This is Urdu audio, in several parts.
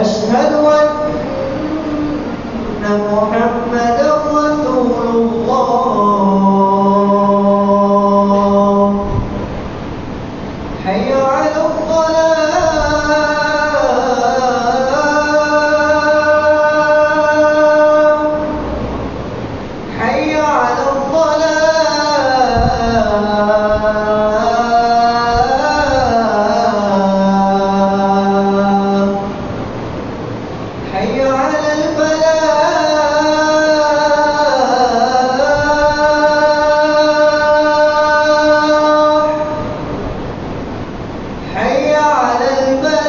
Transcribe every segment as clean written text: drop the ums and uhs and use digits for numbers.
أشهد أن محمدا رسول الله حي على الصلاة حي على الصلاة حي على الفلاح حي على الفلاح.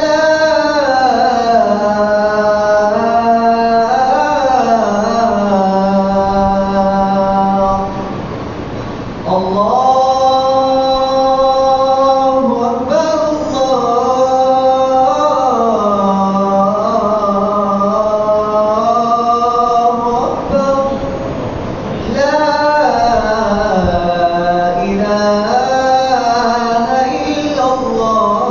الله أكبر الله أكبر لا إله إلا الله.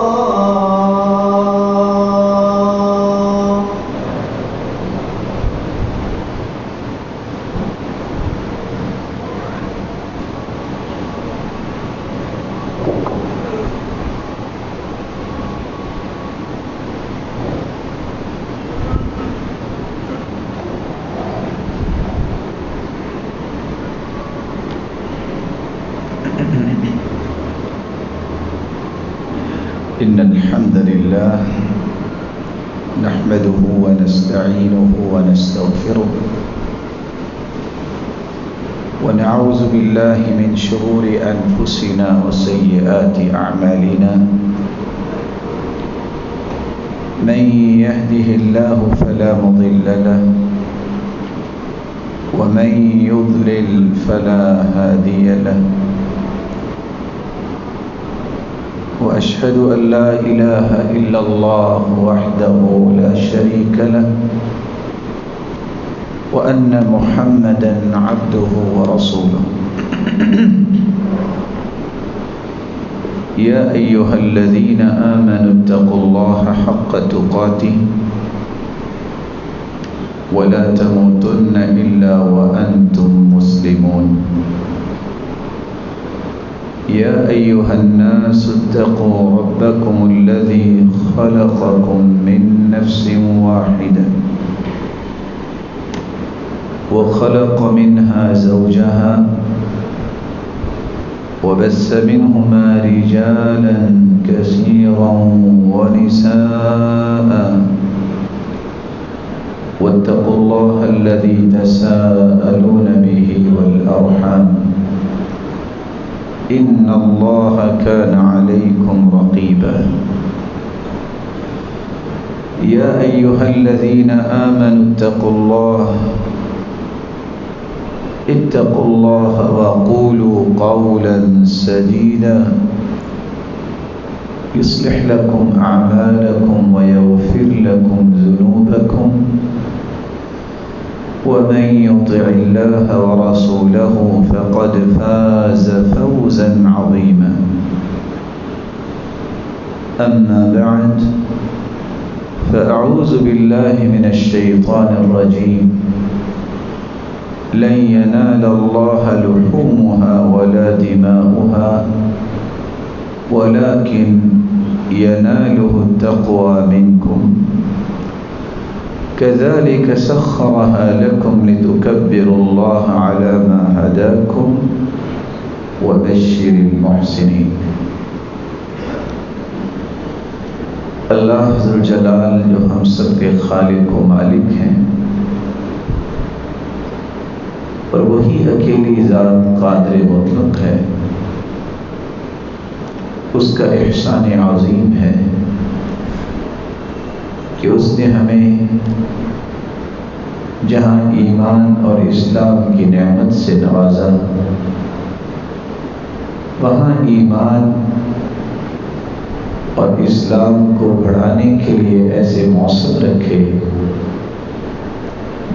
إن الحمد لله نحمده ونستعينه ونستغفره ونعوذ بالله من شرور أنفسنا وسيئات أعمالنا من يهده الله فلا مضل له ومن يضلل فلا هادي له وأشهد أن لا إله إلا الله وحده لا شريك له وأن محمدا عبده ورسوله. يا أيها الذين آمنوا اتقوا الله حق تقاته ولا تموتن إلا وأنتم مسلمون. يا أيها الناس اتقوا ربكم الذي خلقكم من نفس واحدة وخلق منها زوجها وبث منهما رجالا كثيرا ونساء واتقوا الله الذي تساءلون به والأرحام إن الله كان عليكم رقيبا. يا أيها الذين آمنوا اتقوا الله وقولوا قولا سديدا يصلح لكم أعمالكم ويغفر لكم ذنوبكم ومن يطع الله ورسوله فقد فاز فوزا عظيما. أما بعد فأعوذ بالله من الشيطان الرجيم. لن ينال الله لحومها ولا دماؤها ولكن يناله التقوى منكم كذلك سخرها لكم لتكبروا الله على ما هداكم وبشر المحسنين. اللہ ذوالجلال جو ہم سب کے خالق و مالک ہیں اور وہی اکیلی ذات قادر مطلق ہے، اس کا احسان عظیم ہے کہ اس نے ہمیں جہاں ایمان اور اسلام کی نعمت سے نوازا، وہاں ایمان اور اسلام کو بڑھانے کے لیے ایسے موسم رکھے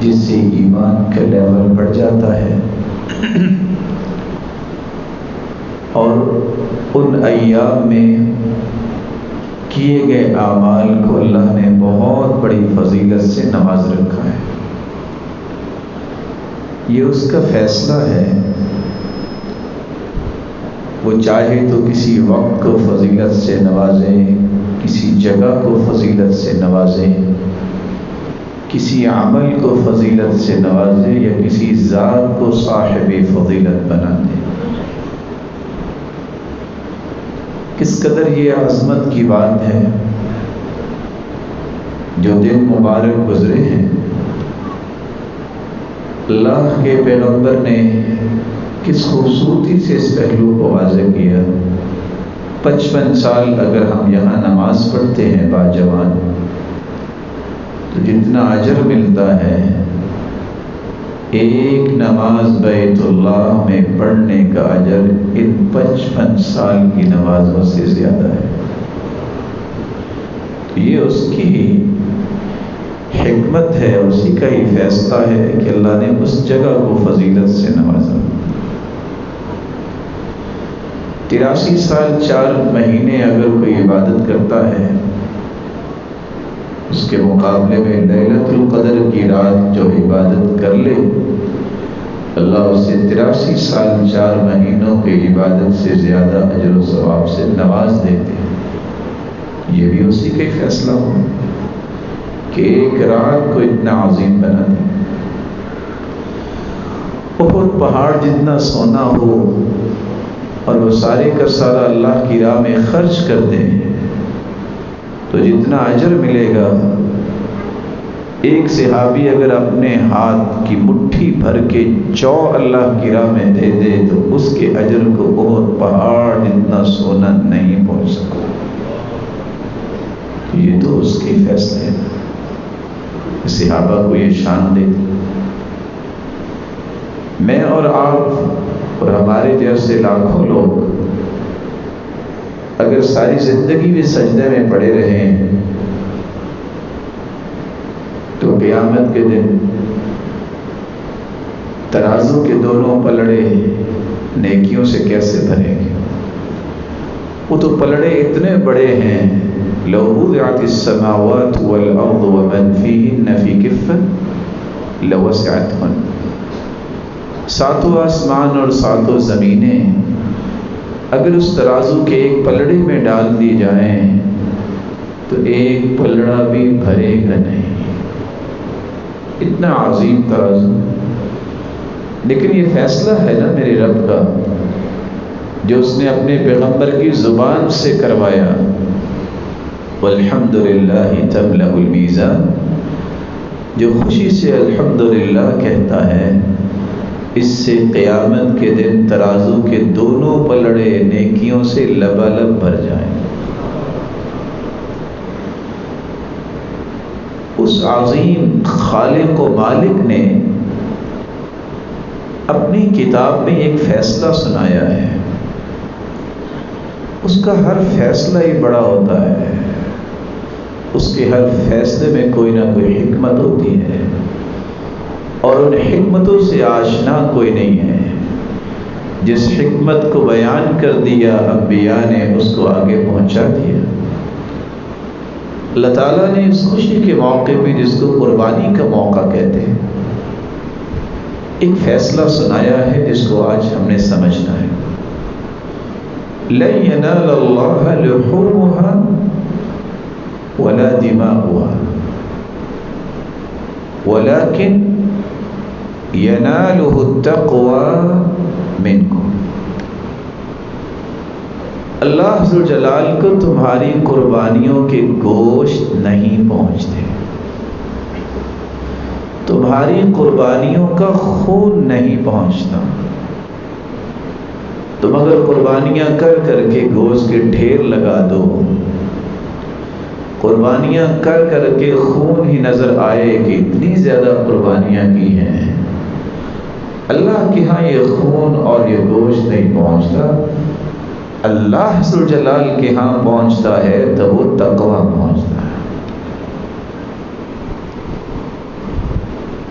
جس سے ایمان کا لیول بڑھ جاتا ہے، اور ان ایام میں کیے گئے اعمال کو اللہ نے بہت بڑی فضیلت سے نواز رکھا ہے۔ یہ اس کا فیصلہ ہے، وہ چاہے تو کسی وقت کو فضیلت سے نوازے، کسی جگہ کو فضیلت سے نوازے، کسی عمل کو فضیلت سے نوازے، یا کسی ذات کو صاحب فضیلت بنا دے۔ کس قدر یہ عظمت کی بات ہے۔ جو دن مبارک گزرے ہیں، اللہ کے پیغمبر نے کس خوبصورتی سے اس پہلو کو واضح کیا۔ 55 سال اگر ہم یہاں نماز پڑھتے ہیں باجوان، تو جتنا اجر ملتا ہے ایک نماز بیت اللہ میں پڑھنے کا اجر ان 55 سال کی نمازوں سے زیادہ ہے۔ یہ اس کی حکمت ہے، اسی کا ہی فیصلہ ہے کہ اللہ نے اس جگہ کو فضیلت سے نوازا۔ 83 سال 4 مہینے اگر کوئی عبادت کرتا ہے، اس کے مقابلے میں لیلۃ القدر کی رات جو عبادت کر لے، اللہ اسے 83 سال 4 مہینوں کی عبادت سے زیادہ اجر و ثواب سے نواز دیتے ہیں۔ یہ بھی اسی کا ہی فیصلہ ہو کہ ایک رات کو اتنا عظیم بنا دے۔ احد پہاڑ جتنا سونا ہو اور وہ سارے کا سارا اللہ کی راہ میں خرچ کر دیں تو جتنا اجر ملے گا، ایک صحابی اگر اپنے ہاتھ کی مٹھی بھر کے جو اللہ کی راہ میں دے دے تو اس کے اجر کو احد پہاڑ جتنا سونا نہیں پہنچ سکتا۔ یہ تو اس کے فیصلے ہیں، صحابہ کو یہ شان دے دی۔ میں اور آپ اور ہمارے جیسے لاکھوں لوگ اگر ساری زندگی بھی سجدے میں پڑے رہیں تو قیامت کے دن ترازو کے دونوں پلڑے نیکیوں سے کیسے بھریں گے؟ وہ تو پلڑے اتنے بڑے ہیں، لو وضعت السماوات والارض ومن فيهن في كفة لوسعتهن۔ ساتوں آسمان اور ساتوں زمینیں اگر اس ترازو کے ایک پلڑے میں ڈال دی جائیں تو ایک پلڑا بھی بھرے گا نہیں، اتنا عظیم ترازو۔ لیکن یہ فیصلہ ہے نا میرے رب کا، جو اس نے اپنے پیغمبر کی زبان سے کروایا، والحمدللہ تملأ المیزان، جو خوشی سے الحمدللہ کہتا ہے، اس سے قیامت کے دن ترازو کے دونوں پلڑے نیکیوں سے لبالب بھر جائیں۔ اس عظیم خالق و مالک نے اپنی کتاب میں ایک فیصلہ سنایا ہے، اس کا ہر فیصلہ ہی بڑا ہوتا ہے، اس کے ہر فیصلے میں کوئی نہ کوئی حکمت ہوتی ہے، اور ان حکمتوں سے آشنا کوئی نہیں ہے۔ جس حکمت کو بیان کر دیا انبیاء نے، اس کو آگے پہنچا دیا۔ اللہ تعالیٰ نے اس خوشی کے موقع پہ، جس کو قربانی کا موقع کہتے ہیں، ایک فیصلہ سنایا ہے جس کو آج ہم نے سمجھنا ہے۔ لن ينال الله لحومها ولا دماؤها ولكن يناله التقوى منكم۔ اللہ ذوالجلال کو تمہاری قربانیوں کے گوشت نہیں پہنچتے، تمہاری قربانیوں کا خون نہیں پہنچتا۔ تم اگر قربانیاں کر کر کے گوشت کے ڈھیر لگا دو، قربانیاں کر کر کے خون ہی نظر آئے کہ اتنی زیادہ قربانیاں کی ہیں، اللہ کے ہاں یہ خون اور یہ گوشت نہیں پہنچتا، اللہ ذوالجلال کے ہاں پہنچتا ہے تو وہ تقویٰ پہنچتا ہے۔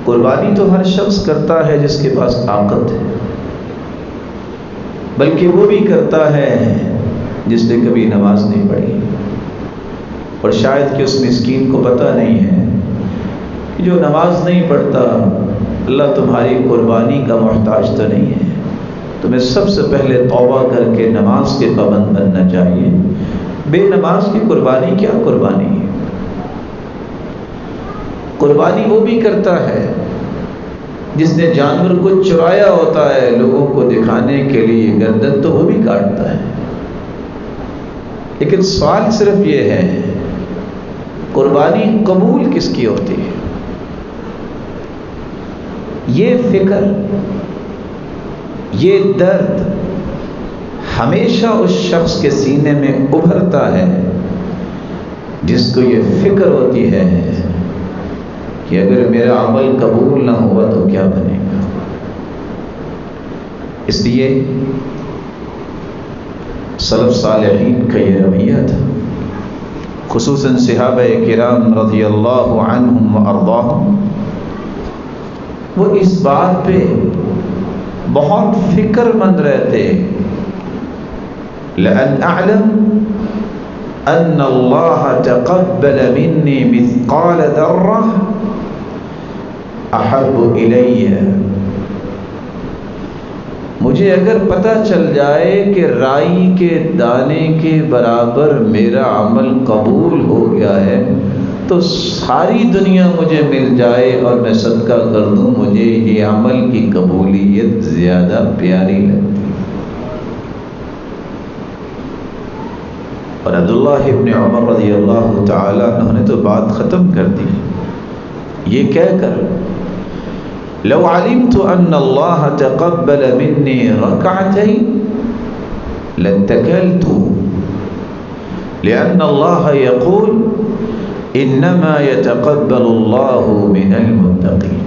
قربانی تو ہر شخص کرتا ہے جس کے پاس طاقت ہے، بلکہ وہ بھی کرتا ہے جس نے کبھی نماز نہیں پڑھی، اور شاید کہ اس مسکین کو پتہ نہیں ہے کہ جو نماز نہیں پڑھتا اللہ تمہاری قربانی کا محتاج تو نہیں ہے. تمہیں سب سے پہلے توبہ کر کے نماز کے پابند بننا چاہیے. بے نماز کی قربانی کیا قربانی ہے؟ قربانی وہ بھی کرتا ہے جس نے جانور کو چرایا ہوتا ہے لوگوں کو دکھانے کے لیے، گردن تو وہ بھی کاٹتا ہے. لیکن سوال صرف یہ ہے قربانی قبول کس کی ہوتی ہے؟ یہ فکر، یہ درد ہمیشہ اس شخص کے سینے میں ابھرتا ہے جس کو یہ فکر ہوتی ہے کہ اگر میرا عمل قبول نہ ہوا تو کیا بنے گا. اس لیے سلف صالحین کا یہ رویہ تھا، خصوصاً صحابہ کرام رضی اللہ عنہم وارضاہم. وہ اس بات پہ بہت فکر مند رہتے لأن أعلم أن الله تقبل مني مثقال ذرة أحب إلي. مجھے اگر پتہ چل جائے کہ رائی کے دانے کے برابر میرا عمل قبول ہو گیا ہے تو ساری دنیا مجھے مل جائے اور میں صدقہ کر دوں، مجھے یہ عمل کی قبولیت زیادہ پیاری لگتی. اور عبداللہ ابن عمر رضی اللہ تعالیٰ عنہ نے تو بات ختم کر دی یہ کہہ کر لو علمت ان اللہ تقبل منی رکعتين لاتكلت لأن الله يقول انما يتقبل الله من المتقين.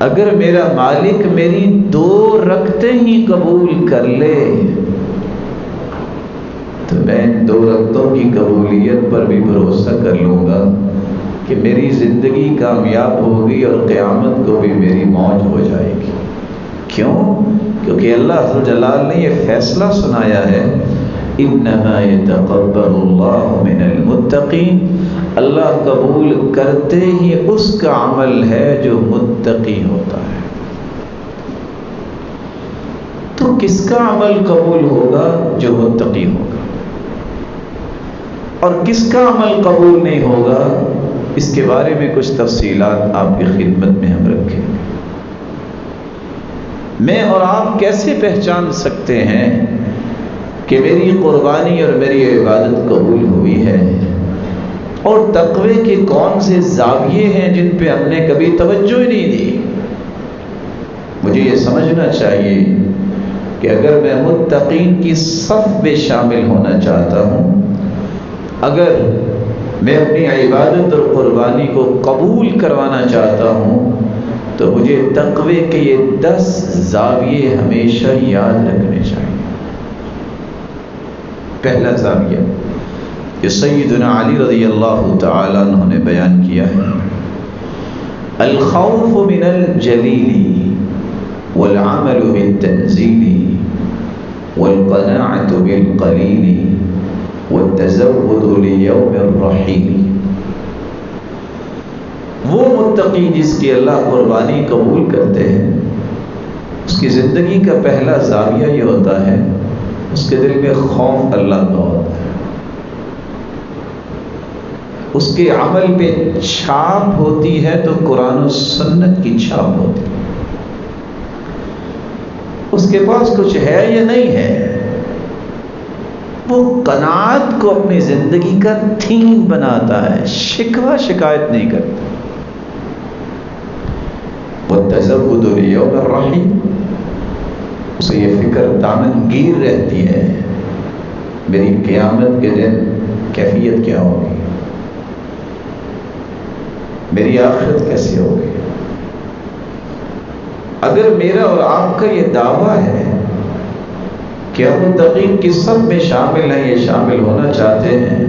اگر میرا مالک میری 2 رکعتیں ہی قبول کر لے تو میں 2 رکعتوں کی قبولیت پر بھی بھروسہ کر لوں گا کہ میری زندگی کامیاب ہوگی اور قیامت کو بھی میری موج ہو جائے گی. کیوں؟ کیونکہ اللہ عز و جلال نے یہ فیصلہ سنایا ہے انما يتقبل الله من المتقین. اللہ قبول کرتے ہی اس کا عمل ہے جو متقی ہوتا ہے. تو کس کا عمل قبول ہوگا؟ جو متقی ہوگا. اور کس کا عمل قبول نہیں ہوگا اس کے بارے میں کچھ تفصیلات آپ کی خدمت میں ہم رکھیں. میں اور آپ کیسے پہچان سکتے ہیں کہ میری قربانی اور میری عبادت قبول ہوئی ہے؟ اور تقوی کے کون سے زاویے ہیں جن پہ ہم نے کبھی توجہ ہی نہیں دی؟ مجھے یہ سمجھنا چاہیے کہ اگر میں متقین کی صف میں شامل ہونا چاہتا ہوں، اگر میں اپنی عبادت اور قربانی کو قبول کروانا چاہتا ہوں تو مجھے تقوی کے یہ 10 زاویے ہمیشہ یاد رکھنے چاہیے. پہلا زاویہ یہ سیدنا علی رضی اللہ تعالیٰ عنہ نے بیان کیا ہے، الخوف من الجلیل والعمل بالتنزیل والقناعة بالقلیل والتزود لیوم الرحیل. وہ متقی جس کی اللہ قربانی قبول کرتے ہیں اس کی زندگی کا پہلا زاویہ یہ ہوتا ہے اس کے دل میں خوف اللہ کا ہوتا ہے. اس کے عمل پہ چھاپ ہوتی ہے تو قرآن و سنت کی چھاپ ہوتی ہے. اس کے پاس کچھ ہے یا نہیں ہے، وہ قناعت کو اپنی زندگی کا تھیم بناتا ہے، شکوہ شکایت نہیں کرتا. وَالتَّزَوُّدُ لِيَوْمِ الرَّحِيمِ، اسے یہ فکر دامن گیر رہتی ہے میری قیامت کے دن کیفیت کیا ہوگی، میری آخرت کیسے ہوگی. اگر میرا اور آپ کا یہ دعویٰ ہے کہ ہم متقین کی صف میں شامل ہیں، یہ شامل ہونا چاہتے ہیں،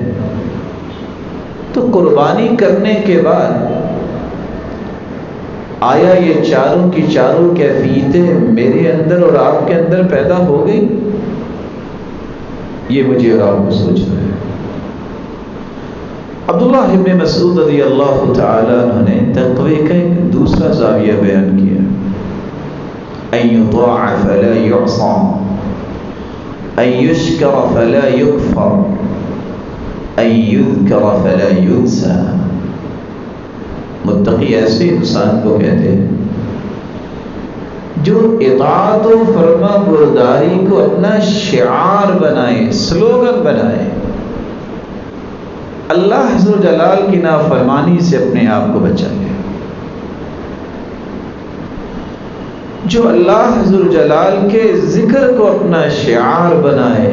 تو قربانی کرنے کے بعد آیا یہ چاروں کی چاروں کیفیتیں میرے اندر اور آپ کے اندر پیدا ہو گئی؟ یہ مجھے اور آپ کو سوچنا ہے. عبداللہ ابن مسعود رضی اللہ تعالیٰ عنہ نے تقوی کا ایک دوسرا زاویہ بیان کیا، ان یطاع فلا یعصى، ان یشکر فلا یکفر، ان یذکر فلا ینسى۔ متقی ایسے انسان کو کہتے ہیں جو اطاعت و فرما برداری کو اپنا شعار بنائے، سلوگن بنائے، اللہ عز و جلال کی نافرمانی سے اپنے آپ کو بچائے، جو اللہ عز و جلال کے ذکر کو اپنا شعار بنائے،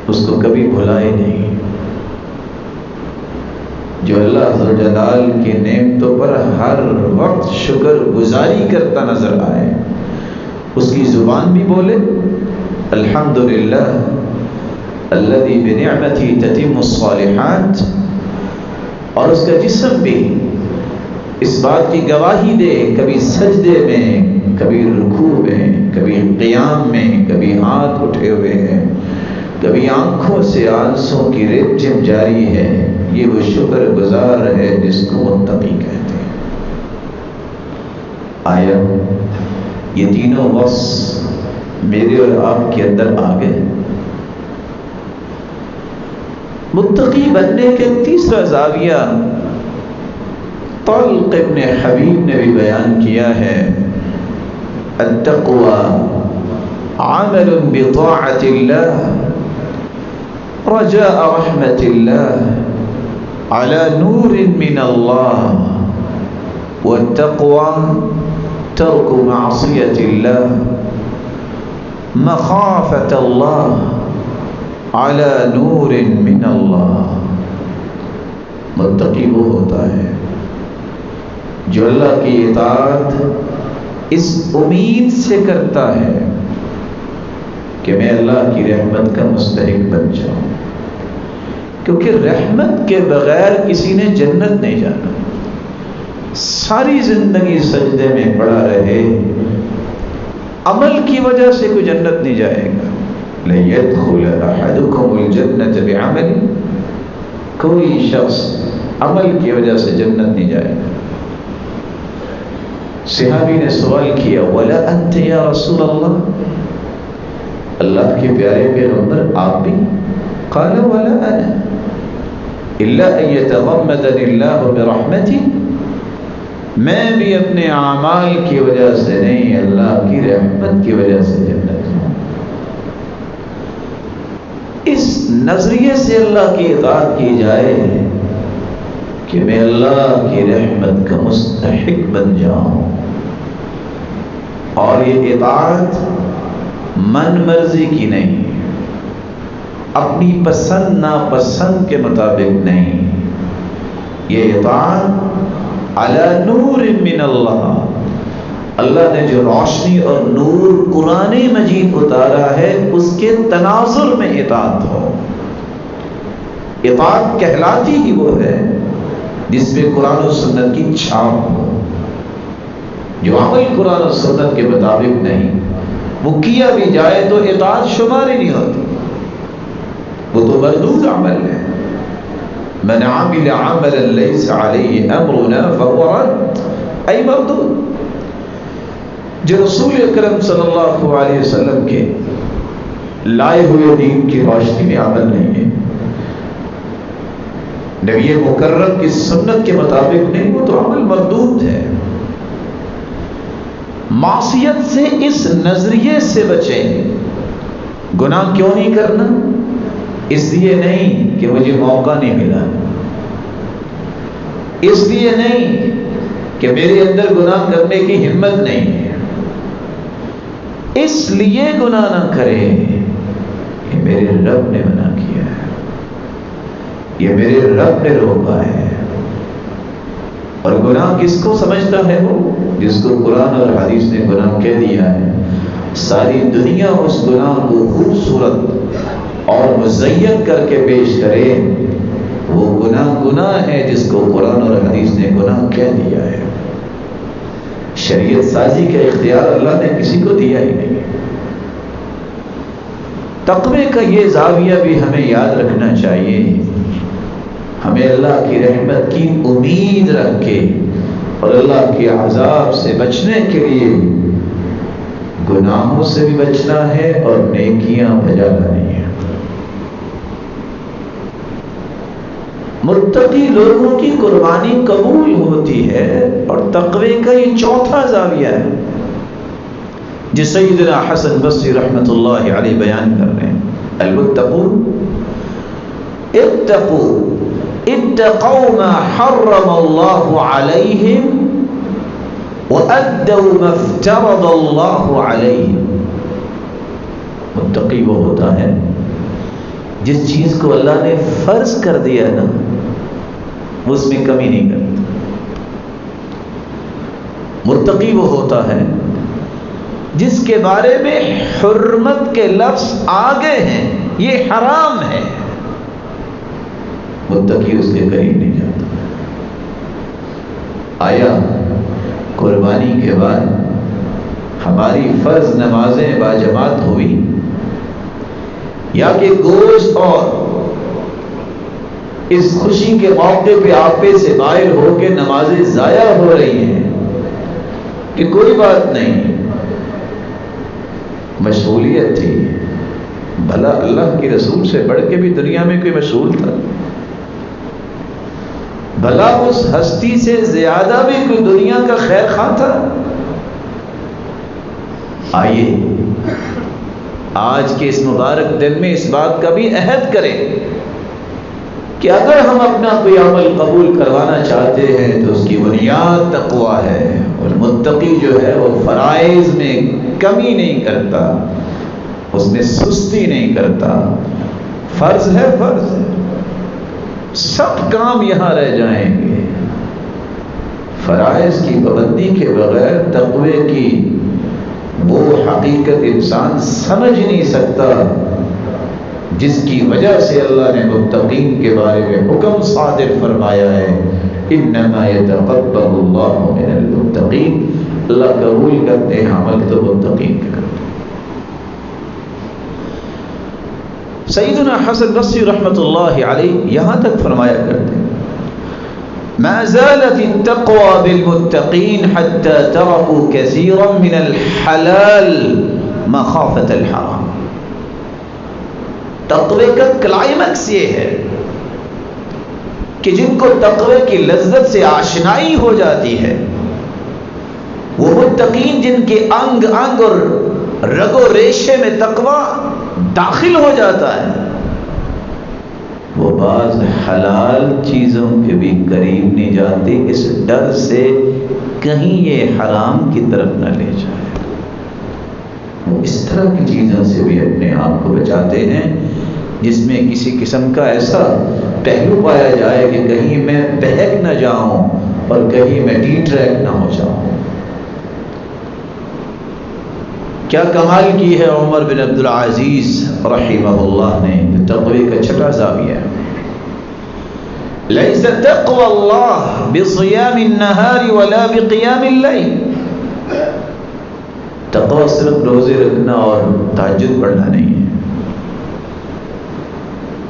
اس کو کبھی بھلائے نہیں، جو اللہ عز و جلال کی نعمتوں پر ہر وقت شکر گزاری کرتا نظر آئے، اس کی زبان بھی بولے الحمدللہ الذی بنعمتہ تتم الصالحات، اور اس کا جسم بھی اس بات کی گواہی دے، کبھی سجدے میں، کبھی رکوع میں، کبھی قیام میں، کبھی ہاتھ اٹھے ہوئے ہیں، کبھی آنکھوں سے آنسوں کی رچم جاری ہے، یہ وہ شکر گزار ہے جس کو متقی کہتے ہیں۔ آیا یہ تینوں وصف میرے اور آپ کے اندر آ گئے؟ متقی بننے کے تیسرا زاویہ طلق ابن حبیب نے بھی بیان کیا ہے، التقوى عمل بطاعة الله رجاء رحمة الله على نور من الله، والتقوى ترك معصية الله مخافة الله على نور من اللہ۔ متقی وہ ہوتا ہے جو اللہ کی اطاعت اس امید سے کرتا ہے کہ میں اللہ کی رحمت کا مستحق بن جاؤں، کیونکہ رحمت کے بغیر کسی نے جنت نہیں جانا۔ ساری زندگی سجدے میں پڑا رہے، عمل کی وجہ سے کوئی جنت نہیں جائے گا۔ لَن يَدْخُلَ أَحَدُكُمُ الْجَنَّةَ بِعَمَلٍ، کوئی شخص عمل کی وجہ سے جنت نہیں جائے گا۔ صحابی نے سوال کیا وَلَا أَنْتَ يَا رَسُولَ اللَّهِ، اللہ کے پیارے پیغمبر آپ بھی؟ قَالَ وَلَا أَنَا إِلَّا أَن يَتَغَمَّدَنِ اللَّهُ بِرَحْمَتِهِ، میں بھی اپنے اعمال کی وجہ سے نہیں، اللہ کی رحمت کی وجہ سے جنت ہوں۔ اس نظریے سے اللہ کی اطاعت کی جائے کہ میں اللہ کی رحمت کا مستحق بن جاؤں، اور یہ اطاعت من مرضی کی نہیں، اپنی پسند ناپسند کے مطابق نہیں، یہ اطاعت علی نور من اللہ، اللہ نے جو روشنی اور نور قرآن مجید اتارا ہے اس کے تناظر میں اطاعت ہو۔ اطاعت کہلاتی ہی وہ ہے جس پہ قرآن و سنت کی چھاپ ہو۔ جو عمل قرآن و سنت کے مطابق نہیں، وہ کیا بھی جائے تو اطاعت شمار ہی نہیں ہوتی، وہ تو مردود عمل ہے۔ من عمل عملا لیس علیہ امرنا فهو رد، ای مردود۔ جو رسول اکرم صلی اللہ علیہ وسلم کے لائے ہوئے دین کی روشنی میں عمل نہیں ہے، نبی مکرم کی سنت کے مطابق نہیں، وہ تو عمل مردود ہے۔ معصیت سے اس نظریے سے بچیں، گناہ کیوں نہیں کرنا؟ اس لیے نہیں کہ مجھے موقع نہیں ملا، اس لیے نہیں کہ میرے اندر گناہ کرنے کی ہمت نہیں ہے، اس لیے گناہ نہ کرے کہ میرے رب نے منع کیا ہے، یہ میرے رب نے روکا ہے۔ اور گناہ کس کو سمجھتا ہے؟ وہ جس کو قرآن اور حدیث نے گناہ کہہ دیا ہے۔ ساری دنیا اس گناہ کو خوبصورت اور مزین کر کے پیش کرے، وہ گناہ ہے جس کو قرآن اور حدیث نے گناہ کہہ دیا ہے۔ شریعت سازی کا اختیار اللہ نے کسی کو دیا ہی نہیں۔ تقوی کا یہ زاویہ بھی ہمیں یاد رکھنا چاہیے ہمیں اللہ کی رحمت کی امید رکھ کے اور اللہ کے عذاب سے بچنے کے لیے گناہوں سے بھی بچنا ہے اور نیکیاں بجا لانی ہے۔ متقی لوگوں کی قربانی قبول ہوتی ہے، اور تقوی کا یہ چوتھا زاویہ ہے جس سیدنا حسن بصری رحمۃ اللہ علیہ بیان کر رہے ہیں۔ المتقون اتقوا ما حرم اللہ علیہم وَأَدَّوْا مَا افْتَرَضَ اللَّهُ عَلَيْهِمْ۔ متقی وہ ہوتا ہے جس چیز کو اللہ نے فرض کر دیا نا اس میں کمی نہیں کرتا۔ متقی وہ ہوتا ہے جس کے بارے میں حرمت کے لفظ آگے ہیں، یہ حرام ہے، متقی اس کے قریب نہیں جاتا۔ آیا قربانی کے بعد ہماری فرض نمازیں باجماعت ہوئی، یا کہ گوشت اور اس خوشی کے موقع پہ آپے سے باہر ہو کے نمازیں ضائع ہو رہی ہیں؟ کہ کوئی بات نہیں، مشغولیت تھی، بھلا اللہ کے رسول سے بڑھ کے بھی دنیا میں کوئی مشغول تھا؟ بھلا اس ہستی سے زیادہ بھی کوئی دنیا کا خیر خواہ تھا؟ آئیے آج کے اس مبارک دن میں اس بات کا بھی عہد کریں کہ اگر ہم اپنا کوئی عمل قبول کروانا چاہتے ہیں تو اس کی بنیاد تقویٰ ہے، اور متقی جو ہے وہ فرائض میں کمی نہیں کرتا، اس میں سستی نہیں کرتا۔ فرض ہے، فرض ہے، سب کام یہاں رہ جائیں گے، فرائض کی پابندی کے بغیر تقوی کی وہ حقیقت انسان سمجھ نہیں سکتا جس کی وجہ سے اللہ نے متقین کے بارے میں حکم صادر فرمایا ہے، انما یتقبل اللہ من المتقین، اللہ قبول کرتے ہیں عمل تو متقین کے کرتے۔ سیدنا حسن بصری رحمۃ اللہ علیہ یہاں تک فرمایا کرتے ہیں، ما زالت التقوى بالمتقین حتى تركوا كثيرا من الحلال مخافة الحرام۔ تقوی کا کلائمیکس یہ ہے کہ جن کو تقوی کی لذت سے آشنائی ہو جاتی ہے، وہ متقین جن کے انگ انگ اور رگ و ریشے میں تقوی داخل ہو جاتا ہے، وہ بعض حلال چیزوں کے بھی قریب نہیں جاتے، اس ڈر سے کہیں یہ حرام کی طرف نہ لے جائے۔ وہ اس طرح کی چیزوں سے بھی اپنے آپ کو بچاتے ہیں جس میں کسی قسم کا ایسا پہلو پایا جائے کہ کہیں میں بہک نہ جاؤں اور کہیں میں ڈی ٹریک نہ ہو جاؤں۔ کیا کمال کی ہے عمر بن عبد العزیز رحمہ اللہ نے، تقوی کا چھٹا زاویہ ہے۔ لیس تقوی اللہ بصیام النہار ولا بقیام اللیل۔ تقوی صرف روزے رکھنا اور تہجد پڑھنا نہیں ہے،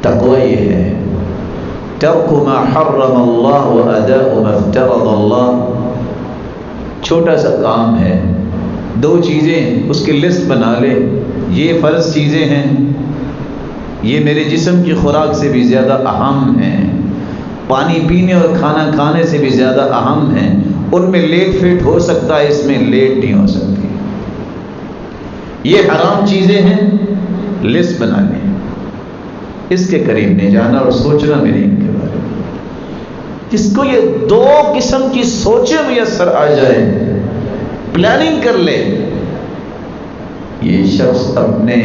تقوی یہ ہے ترک ما حرم اللہ واداء ما افترض اللہ۔ چھوٹا سا کام ہے، دو چیزیں اس کی لسٹ بنا لے، یہ فرض چیزیں ہیں، یہ میرے جسم کی خوراک سے بھی زیادہ اہم ہیں، پانی پینے اور کھانا کھانے سے بھی زیادہ اہم ہیں، ان میں لیٹ فیٹ ہو سکتا ہے، اس میں لیٹ نہیں ہو سکتی۔ یہ حرام چیزیں ہیں، لسٹ بنا لیں، اس کے قریب نہیں جانا اور سوچنا بھی نہیں ان کے بارے میں۔ جس کو یہ دو قسم کی سوچیں میسر آ جائے، پلاننگ کر لے، یہ شخص اپنے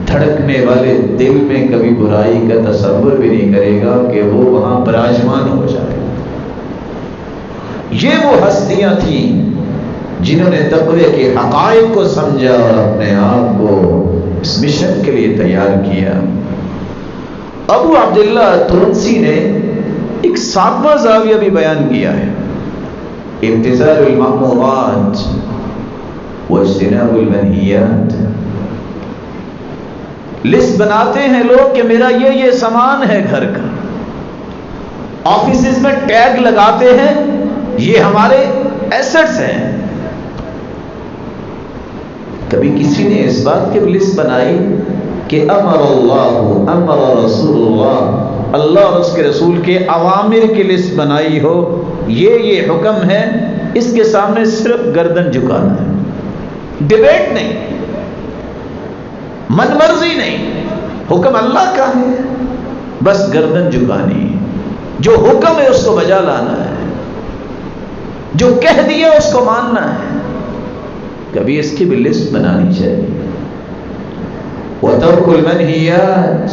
دھڑکنے والے دل میں کبھی برائی کا تصور بھی نہیں کرے گا کہ وہ وہاں براجمان ہو جائے۔ یہ وہ ہستیاں تھیں جنہوں نے تقوی کے حقائق کو سمجھا اور اپنے آپ کو اس مشن کے لیے تیار کیا۔ ابو عبداللہ تونسی نے ایک ساتواں زاویہ بھی بیان کیا ہے، امتثال المأمورات واجتناب المنہیات۔ لسٹ بناتے ہیں لوگ کہ میرا یہ سامان ہے گھر کا، آفیسز میں ٹیگ لگاتے ہیں، یہ ہمارے ایسٹس ہیں۔ کبھی کسی نے اس بات کی لسٹ بنائی کہ امر اللہ امر رسول اللہ، اللہ اور اس کے رسول کے اوامر کی لسٹ بنائی ہو، یہ حکم ہے، اس کے سامنے صرف گردن جھکانا ہے، ڈیبیٹ نہیں، من مرضی نہیں، حکم اللہ کا ہے، بس گردن جھکانی، جو حکم ہے اس کو بجا لانا ہے، جو کہہ دیا اس کو ماننا ہے۔ کبھی اس کی بھی لسٹ بنانی چاہیے۔ وَتَرْكُ الْمَنْهِيَاتِ،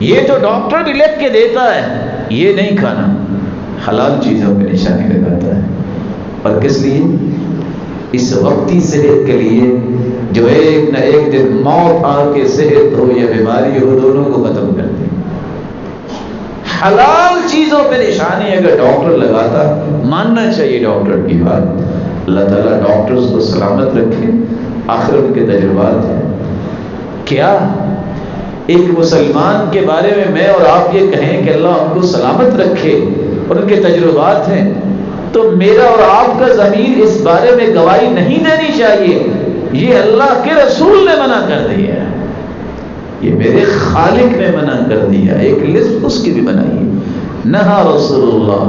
یہ جو ڈاکٹر بھی لکھ کے دیتا ہے یہ نہیں کھانا، حلال چیزوں پہ نشانی لگاتا ہے، اور کس لیے؟ اس وقتی صحت کے لیے جو ایک نہ ایک دن موت آ کے صحت ہو یا بیماری ہو، دونوں کو ختم کر دے۔ حلال چیزوں پہ نشانی اگر ڈاکٹر لگاتا، ماننا چاہیے ڈاکٹر کی بات۔ اللہ تعالیٰ ڈاکٹرز کو سلامت رکھے، آخرت کے تجربات ہیں۔ کیا ایک مسلمان کے بارے میں اور آپ یہ کہیں کہ اللہ ان کو سلامت رکھے اور ان کے تجربات ہیں، تو میرا اور آپ کا ضمیر اس بارے میں گواہی نہیں دینی چاہیے؟ یہ اللہ کے رسول نے منع کر دیا ہے، یہ میرے خالق نے منع کر دیا۔ ایک لسٹ اس کی بھی بنائیے، نہا رسول اللہ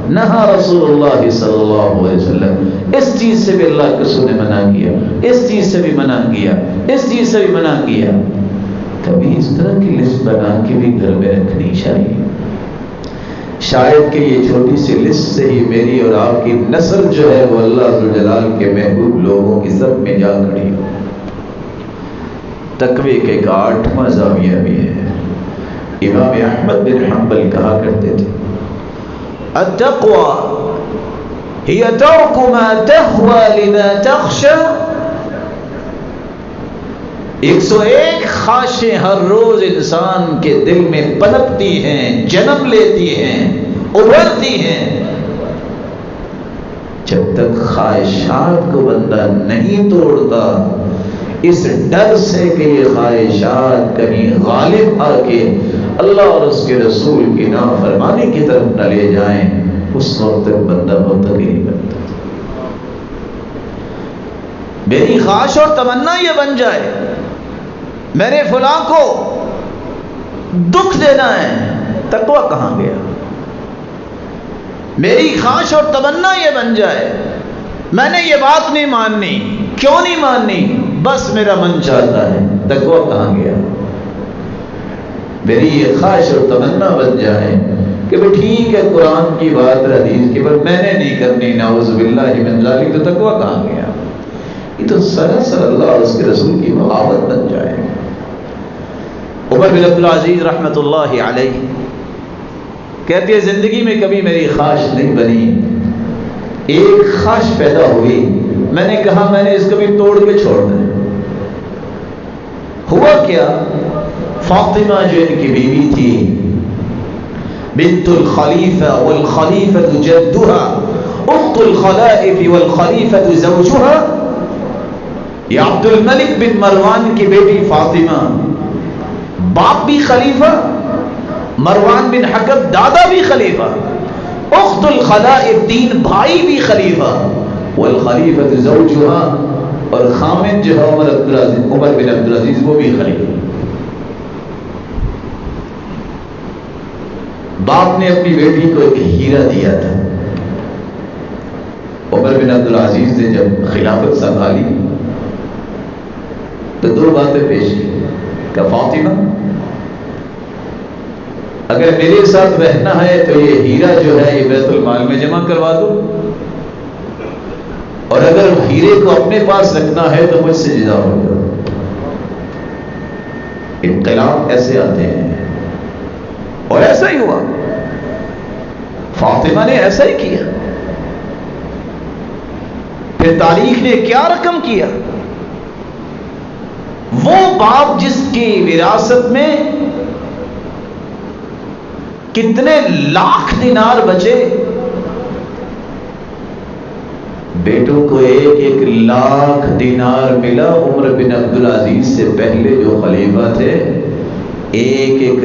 صلی اللہ علیہ وسلم، اس چیز سے بھی اللہ کے رسول نے منع کیا، اس چیز سے بھی منع کیا، اس چیز سے بھی منع کیا۔ کبھی اس طرح کی لسٹ بنا کے بھی گھر میں رکھنی چاہیے۔ شاید کہ یہ چھوٹی سی لسٹ سے ہی میری اور آپ کی نسل جو ہے وہ اللہ ذوالجلال کے محبوب لوگوں کی سب میں جا کھڑی ہو۔ تقوی کے ایک 8واں زاویہ بھی ہے۔ امام احمد بن حنبل کہا کرتے تھے، التقوى هي ترك ما تهوى لما تخشى۔ 101 خواہشیں ہر روز انسان کے دل میں پنپتی ہیں، جنم لیتی ہیں، ابھرتی ہیں۔ جب تک خواہشات کو بندہ نہیں توڑتا، اس ڈر سے کہ یہ خواہشات کہیں غالب آ کے اللہ اور اس کے رسول کی نافرمانی کی طرف نہ لے جائیں، اس وقت تک بندہ منتقل نہیں کرتا۔ میری خواہش اور تمنا یہ بن جائے میں نے فلاں کو دکھ دینا ہے، تقویٰ کہاں گیا؟ میری خواہش اور تمنا یہ بن جائے میں نے یہ بات نہیں ماننی، کیوں نہیں ماننی؟ بس میرا من چاہتا ہے، تقویٰ کہاں گیا؟ میری یہ خواہش اور تمنا بن جائے کہ بھئی ٹھیک ہے قرآن کی بات حدیث کی، پر میں نے نہیں کرنی، نعوذ باللہ من ذالک، تو تقویٰ کہاں گیا؟ یہ تو سراسر اللہ اور اس کے رسول کی محبت بن جائے۔ عمر بن عبدالعزیز رحمۃ اللہ علیہ کہتے ہیں زندگی میں کبھی میری خواہش نہیں بنی، ایک خواہش پیدا ہوئی، میں نے کہا میں نے اس کو بھی توڑ کے چھوڑنا ہے۔ ہوا کیا؟ فاطمہ جو ان کی بیوی تھی، بنت الخلیفہ والخلیفۃ جدها، اخت الخلائف والخلیفۃ زوجها، یہ عبد الملک بن مروان کی بیٹی فاطمہ، باپ بھی خلیفہ، مروان بن حکم دادا بھی خلیفہ، اخت الخلائف 3 بھائی بھی خلیفہ، والخلیفۃ زوجها، اور خامد جو ہے عمر بن عبدالعزیز وہ بھی خلیفہ۔ باپ نے اپنی بیٹی کو ایک ہیرا دیا تھا۔ عمر بن عبدالعزیز نے جب خلافت سنبھالی تو 2 باتیں پیش کی کہ فاطمہ اگر میرے ساتھ رہنا ہے تو یہ ہیرا جو ہے یہ بیت المال میں جمع کروا دو، اور اگر ہیرے کو اپنے پاس رکھنا ہے تو مجھ سے جدا ہو جاؤ۔ انقلاب ایسے آتے ہیں، اور ایسا ہی ہوا، فاطمہ نے ایسا ہی کیا۔ پھر تاریخ نے کیا رقم کیا؟ وہ باپ جس کی وراثت میں کتنے لاکھ دینار بچے، بیٹوں کو 1 لاکھ دینار ملا۔ عمر بن عبدالعزیز سے پہلے جو خلیفہ تھے 1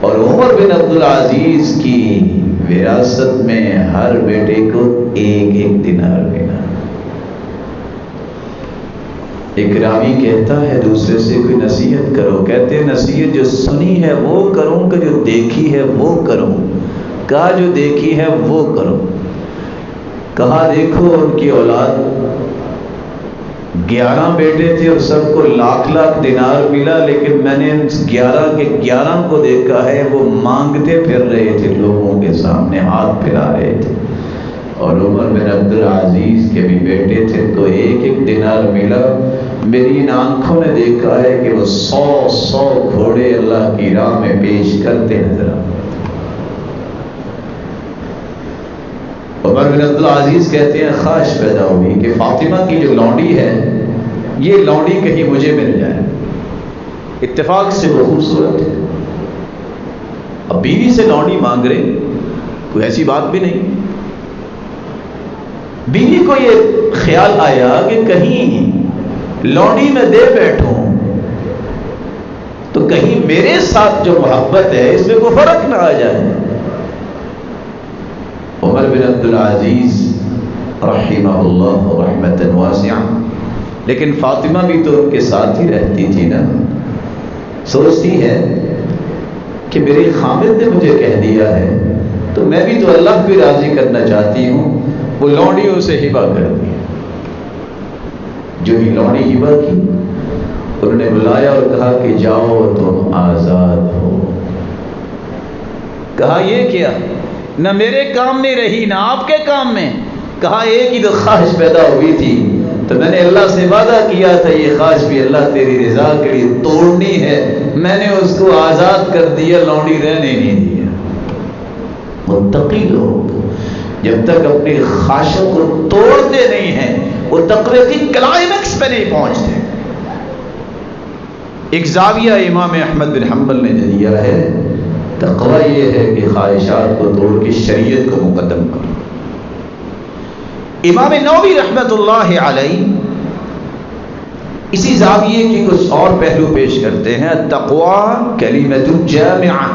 اور عمر بن عبدالعزیز کی وراثت میں ہر بیٹے کو 1 دینار ملا۔ ایک راوی کہتا ہے دوسرے سے کوئی نصیحت کرو، کہتے ہیں نصیحت جو سنی ہے وہ کروں کہ جو دیکھی ہے وہ کروں؟ کہا جو دیکھی ہے وہ کرو۔ کہا دیکھو ان کی اولاد 11 بیٹے تھے اور سب کو لاکھ لاکھ دینار ملا، لیکن میں نے 11 کے 11 کو دیکھا ہے وہ مانگتے پھر رہے تھے، لوگوں کے سامنے ہاتھ پھیلا رہے تھے۔ اور عمر بن عبدالعزیز کے بھی بیٹے تھے تو 1 دینار ملا۔ میری ان آنکھوں نے دیکھا ہے کہ وہ 100 گھوڑے اللہ کی راہ میں پیش کرتے نظر آئے۔ عمر بن عبدالعزیز کہتے ہیں خواہش پیدا ہوئی کہ فاطمہ کی جو لونڈی ہے یہ لونڈی کہیں مجھے مل جائے۔ اتفاق سے وہ خوبصورت ہے، اب بیوی سے لونڈی مانگ رہے، کوئی ایسی بات بھی نہیں۔ بیوی کو یہ خیال آیا کہ کہیں لونڈی میں دے بیٹھوں تو کہیں میرے ساتھ جو محبت ہے اس میں کوئی فرق نہ آ جائے۔ عمر بن عبدالعزیز رحمہ اللہ رحمۃ واسعہ، لیکن فاطمہ بھی تو ان کے ساتھ ہی رہتی تھی نا، سوچتی ہے کہ میرے خامد نے مجھے کہہ دیا ہے تو میں بھی تو اللہ کو راضی کرنا چاہتی ہوں۔ وہ لونڈی اسے ہبہ کر دی۔ جو ہی لونڈی ہبہ کی، انہوں نے بلایا اور کہا کہ جاؤ تم آزاد ہو۔ کہا یہ کیا؟ نہ میرے کام میں رہی نہ آپ کے کام میں۔ کہا ایک ہی تو خواہش پیدا ہوئی تھی تو میں نے اللہ سے وعدہ کیا تھا یہ خواہش بھی اللہ تیری رضا کے لیے توڑنی ہے، میں نے اس کو آزاد کر دیا، لونڈی رہنے نہیں دیا۔ متقی لوگ جب تک اپنی خواہشوں کو توڑتے نہیں ہیں وہ تقوی کی کلائمیکس پہ نہیں پہنچتے۔ ایک زاویہ امام احمد بن حنبل نے دیا ہے، تقوی یہ ہے کہ خواہشات کو توڑ کے شریعت کو مقدم کرو۔ امام نووی رحمۃ اللہ علیہ اسی زاویے کی کچھ اور پہلو پیش کرتے ہیں۔ التقوی کلمۃ جامعہ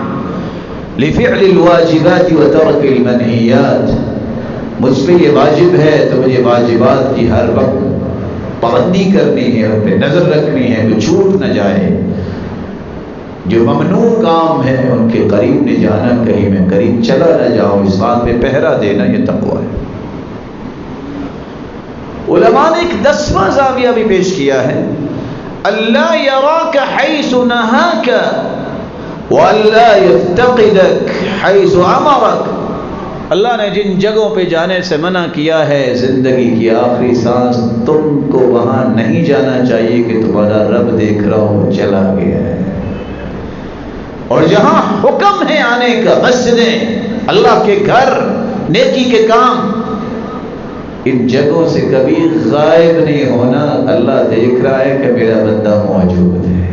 لفعل الواجبات وترک المنہیات۔ مجھ پہ یہ واجب ہے تو مجھے واجبات کی ہر وقت پابندی کرنی ہے، ان پہ نظر رکھنی ہے کہ چھوٹ نہ جائے۔ جو ممنوع کام ہے ان کے قریب نہیں جانا، کہیں میں قریب چلا نہ جاؤں، اس بات پہ پہرا دینا، یہ تقوی ہے۔ علماء نے ایک 10واں زاویہ بھی پیش کیا ہے، اللہ یراک حیث نہاک وَأَلَّا يَفْتَقِدَكَ حَيْثُ أَمَرَكَ۔ اللہ نے جن جگہوں پہ جانے سے منع کیا ہے، زندگی کی آخری سانس تم کو وہاں نہیں جانا چاہیے کہ تمہارا رب دیکھ رہا ہو، چلا گیا ہے۔ اور جہاں حکم ہے آنے کا، مسجدیں، اللہ کے گھر، نیکی کے کام، ان جگہوں سے کبھی غائب نہیں ہونا۔ اللہ دیکھ رہا ہے کہ میرا بندہ موجود ہے۔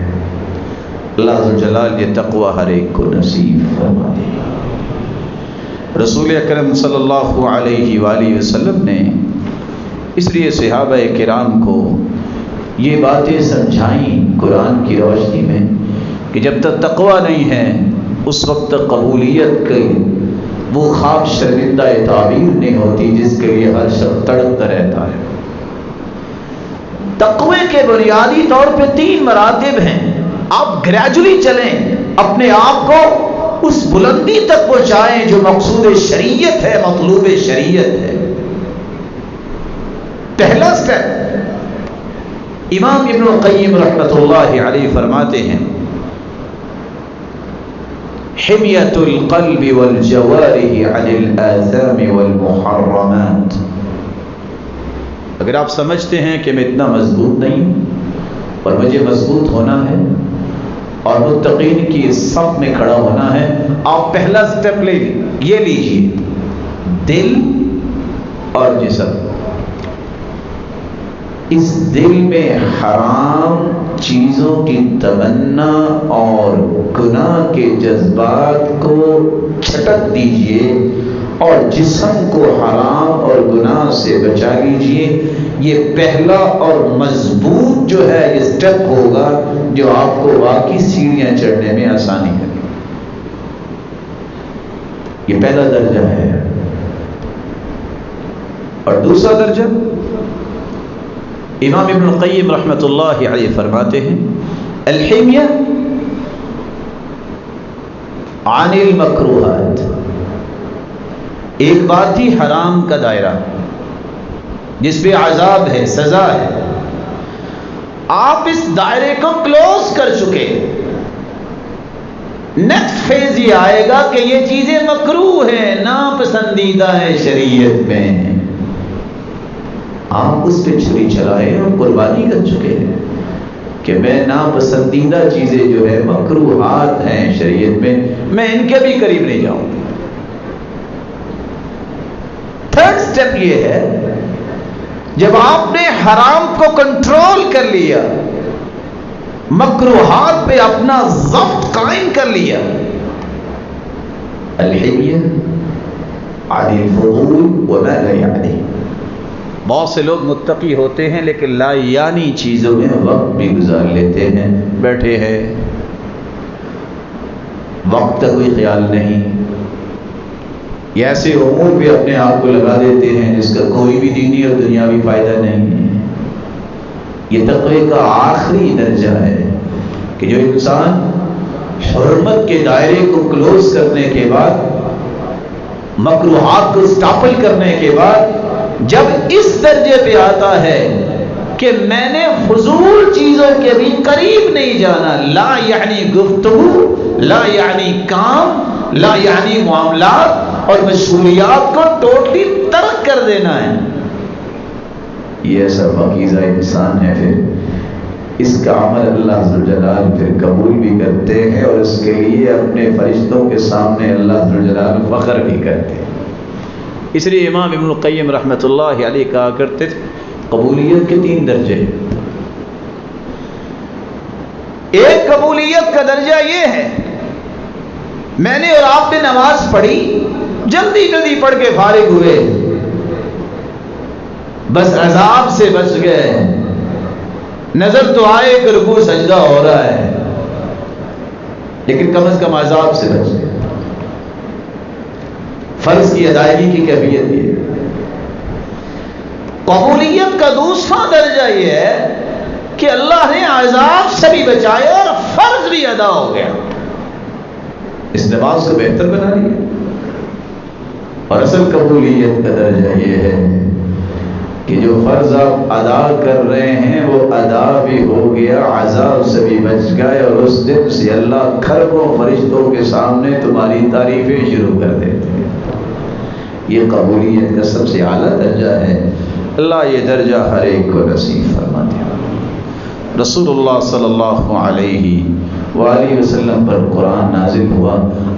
اللہ عز و جلال یہ تقوی ہر ایک کو نصیب فرما دے۔ رسول اکرم صلی اللہ علیہ وآلہ وسلم نے اس لیے صحابہ کرام کو یہ باتیں سمجھائیں قرآن کی روشنی میں کہ جب تک تقوی نہیں ہے اس وقت تک قبولیت کی وہ خواب شرمندہ تعبیر نہیں ہوتی جس کے لیے ہر شخص تڑپتا رہتا ہے۔ تقوی کے بنیادی طور پہ 3 مراتب ہیں۔ آپ گریجولی چلیں، اپنے آپ کو اس بلندی تک پہنچائیں جو مقصود شریعت ہے، مطلوب شریعت ہے۔ پہلا سٹیپ امام ابن القیم رحمۃ اللہ علیہ فرماتے ہیں، حمیۃ القلب والجوارح عن الآثام والمحرمات۔ اگر آپ سمجھتے ہیں کہ میں اتنا مضبوط نہیں اور مجھے مضبوط ہونا ہے اور متقین کی صف میں کھڑا ہونا ہے، آپ پہلا سٹیپ یہ لیجیے، دل اور جسم۔ اس دل میں حرام چیزوں کی تمنا اور گناہ کے جذبات کو چھٹک دیجیے اور جسم کو حرام اور گناہ سے بچا لیجیے۔ یہ پہلا اور مضبوط جو ہے یہ سٹیپ ہوگا جو آپ کو واقعی سیڑھیاں چڑھنے میں آسانی ہے. یہ پہلا درجہ ہے. اور دوسرا درجہ امام ابن القیم رحمۃ اللہ علیہ فرماتے ہیں الحمیہ عن المکروہات. ایک بات تھی حرام کا دائرہ جس پہ عذاب ہے، سزا ہے، آپ اس دائرے کو کلوز کر چکے. نیکسٹ فیز یہ آئے گا کہ یہ چیزیں مکروہ ہیں، ناپسندیدہ ہیں شریعت میں. آپ اس پہ چھری چلائے اور قربانی کر چکے ہیں کہ میں ناپسندیدہ چیزیں جو ہے مکروہات ہیں شریعت میں ان کے بھی قریب نہیں جاؤں. تھرڈ سٹیپ یہ ہے جب آپ نے حرام کو کنٹرول کر لیا، مکروہات پہ اپنا ضبط قائم کر لیا، الحمیہ عن الفضول وما لا یعنی. بہت سے لوگ متقی ہوتے ہیں لیکن لا یعنی چیزوں میں وقت بھی گزار لیتے ہیں، بیٹھے ہیں، وقت کا کوئی خیال نہیں. یہ ایسے امور پہ اپنے آپ کو لگا دیتے ہیں جس کا کوئی بھی دینی اور دنیاوی فائدہ نہیں ہے. یہ تقوی کا آخری درجہ ہے کہ جو انسان حرمت کے دائرے کو کلوز کرنے کے بعد، مکروہات کو سٹاپل کرنے کے بعد جب اس درجے پہ آتا ہے کہ میں نے فضول چیزوں کے بھی قریب نہیں جانا، لا یعنی گفتگو، لا یعنی کام، لا یعنی معاملات اور مشغولیات کو ٹوٹلی ترک کر دینا ہے. یہ ایسا پاکیزہ انسان ہے، پھر اس کا عمل اللہ عز و جلال پھر قبول بھی کرتے ہیں اور اس کے لیے اپنے فرشتوں کے سامنے اللہ عز و جلال فخر بھی کرتے ہیں. اس لیے امام ابن القیم رحمۃ اللہ علیہ کہا کرتے تھے قبولیت کے 3 درجے. ایک قبولیت کا درجہ یہ ہے میں نے اور آپ نے نماز پڑھی، جلدی جلدی پڑھ کے فارغ ہوئے، بس عذاب سے بچ گئے. نظر تو آئے کہ رکوع سجدہ ہو رہا ہے لیکن کم از کم عذاب سے بچ گئے. فرض کی ادائیگی کی کیفیت یہ. قبولیت کا دوسرا درجہ یہ ہے کہ اللہ نے عذاب سے بھی بچایا اور فرض بھی ادا ہو گیا، اس نماز کو بہتر بنا لیا. اور اصل قبولیت کا درجہ یہ ہے کہ جو فرض آپ ادا کر رہے ہیں وہ ادا بھی ہو گیا، عذاب سے بھی بچ گئے، اور اس دن سے اللہ کھربوں فرشتوں کے سامنے تمہاری تعریفیں شروع کر دیتے ہیں. یہ قبولیت کا سب سے اعلیٰ درجہ ہے. اللہ یہ درجہ ہر ایک کو نصیب فرما دے. رسول اللہ صلی اللہ علیہ وآلہ وسلم پر قرآن نازل ہوا.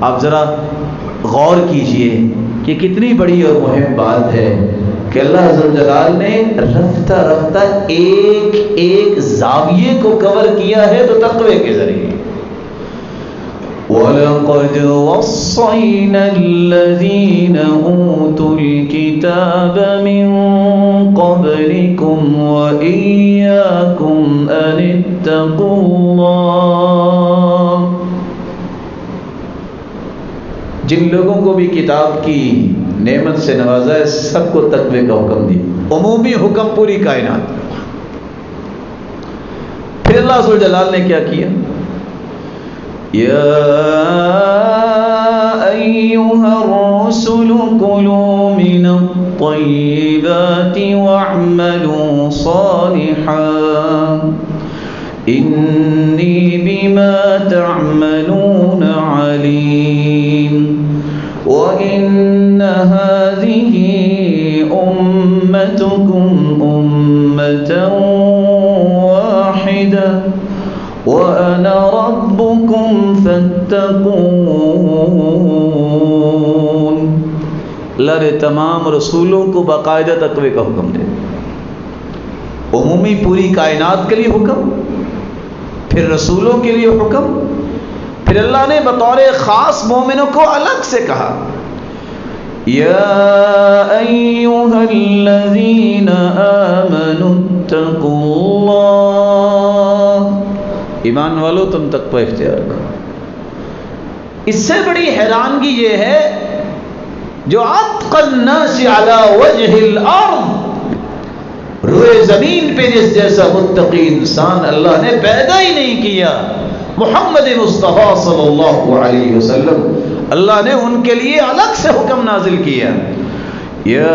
آپ ذرا غور کیجئے کہ کتنی بڑی اور مہم بات ہے کہ اللہ عز و جلال نے رفتہ رفتہ ایک ایک زاویے کو کور کیا ہے تو تقوی کے ذریعے. وَلَقَدْ وَصَّيْنَا الَّذِينَ أُوتُوا الْكِتَابَ مِنْ قَبْلِكُمْ وَإِيَّاكُمْ أَنِ اتَّقُوا اللَّهَ. جن لوگوں کو بھی کتاب کی نعمت سے نوازا ہے سب کو تقوی کا حکم دی، عمومی حکم پوری کائنات. پھر اللہ عز و جلال نے کیا کیا؟ یا ایھا الرسل کلوا من الطیبات واعملوا صالحا انی بما تعملون علیم وَإِنَّ هَذِهِ أُمَّتُكُمْ أُمَّةً وَاحِدَةً وَأَنَا رَبُّكُمْ فَاتَّقُونِ. اللہ نے تمام رسولوں کو باقاعدہ تقوی کا حکم دے، عمومی پوری کائنات کے لیے حکم، پھر رسولوں کے لیے حکم، پھر اللہ نے بطور خاص مومنوں کو الگ سے کہا یا ایھا الذین آمنوا اتقوا اللہ، ایمان والو تم تقوی اختیار کرو۔ اس سے بڑی حیرانگی یہ ہے جو اتقى الناس علی وجہ الارض، روئے زمین پہ جس جیسا متقی انسان اللہ نے پیدا ہی نہیں کیا، محمد مصطفیٰ صلی اللہ علیہ وسلم، اللہ نے ان کے لیے الگ سے حکم نازل کیا، یا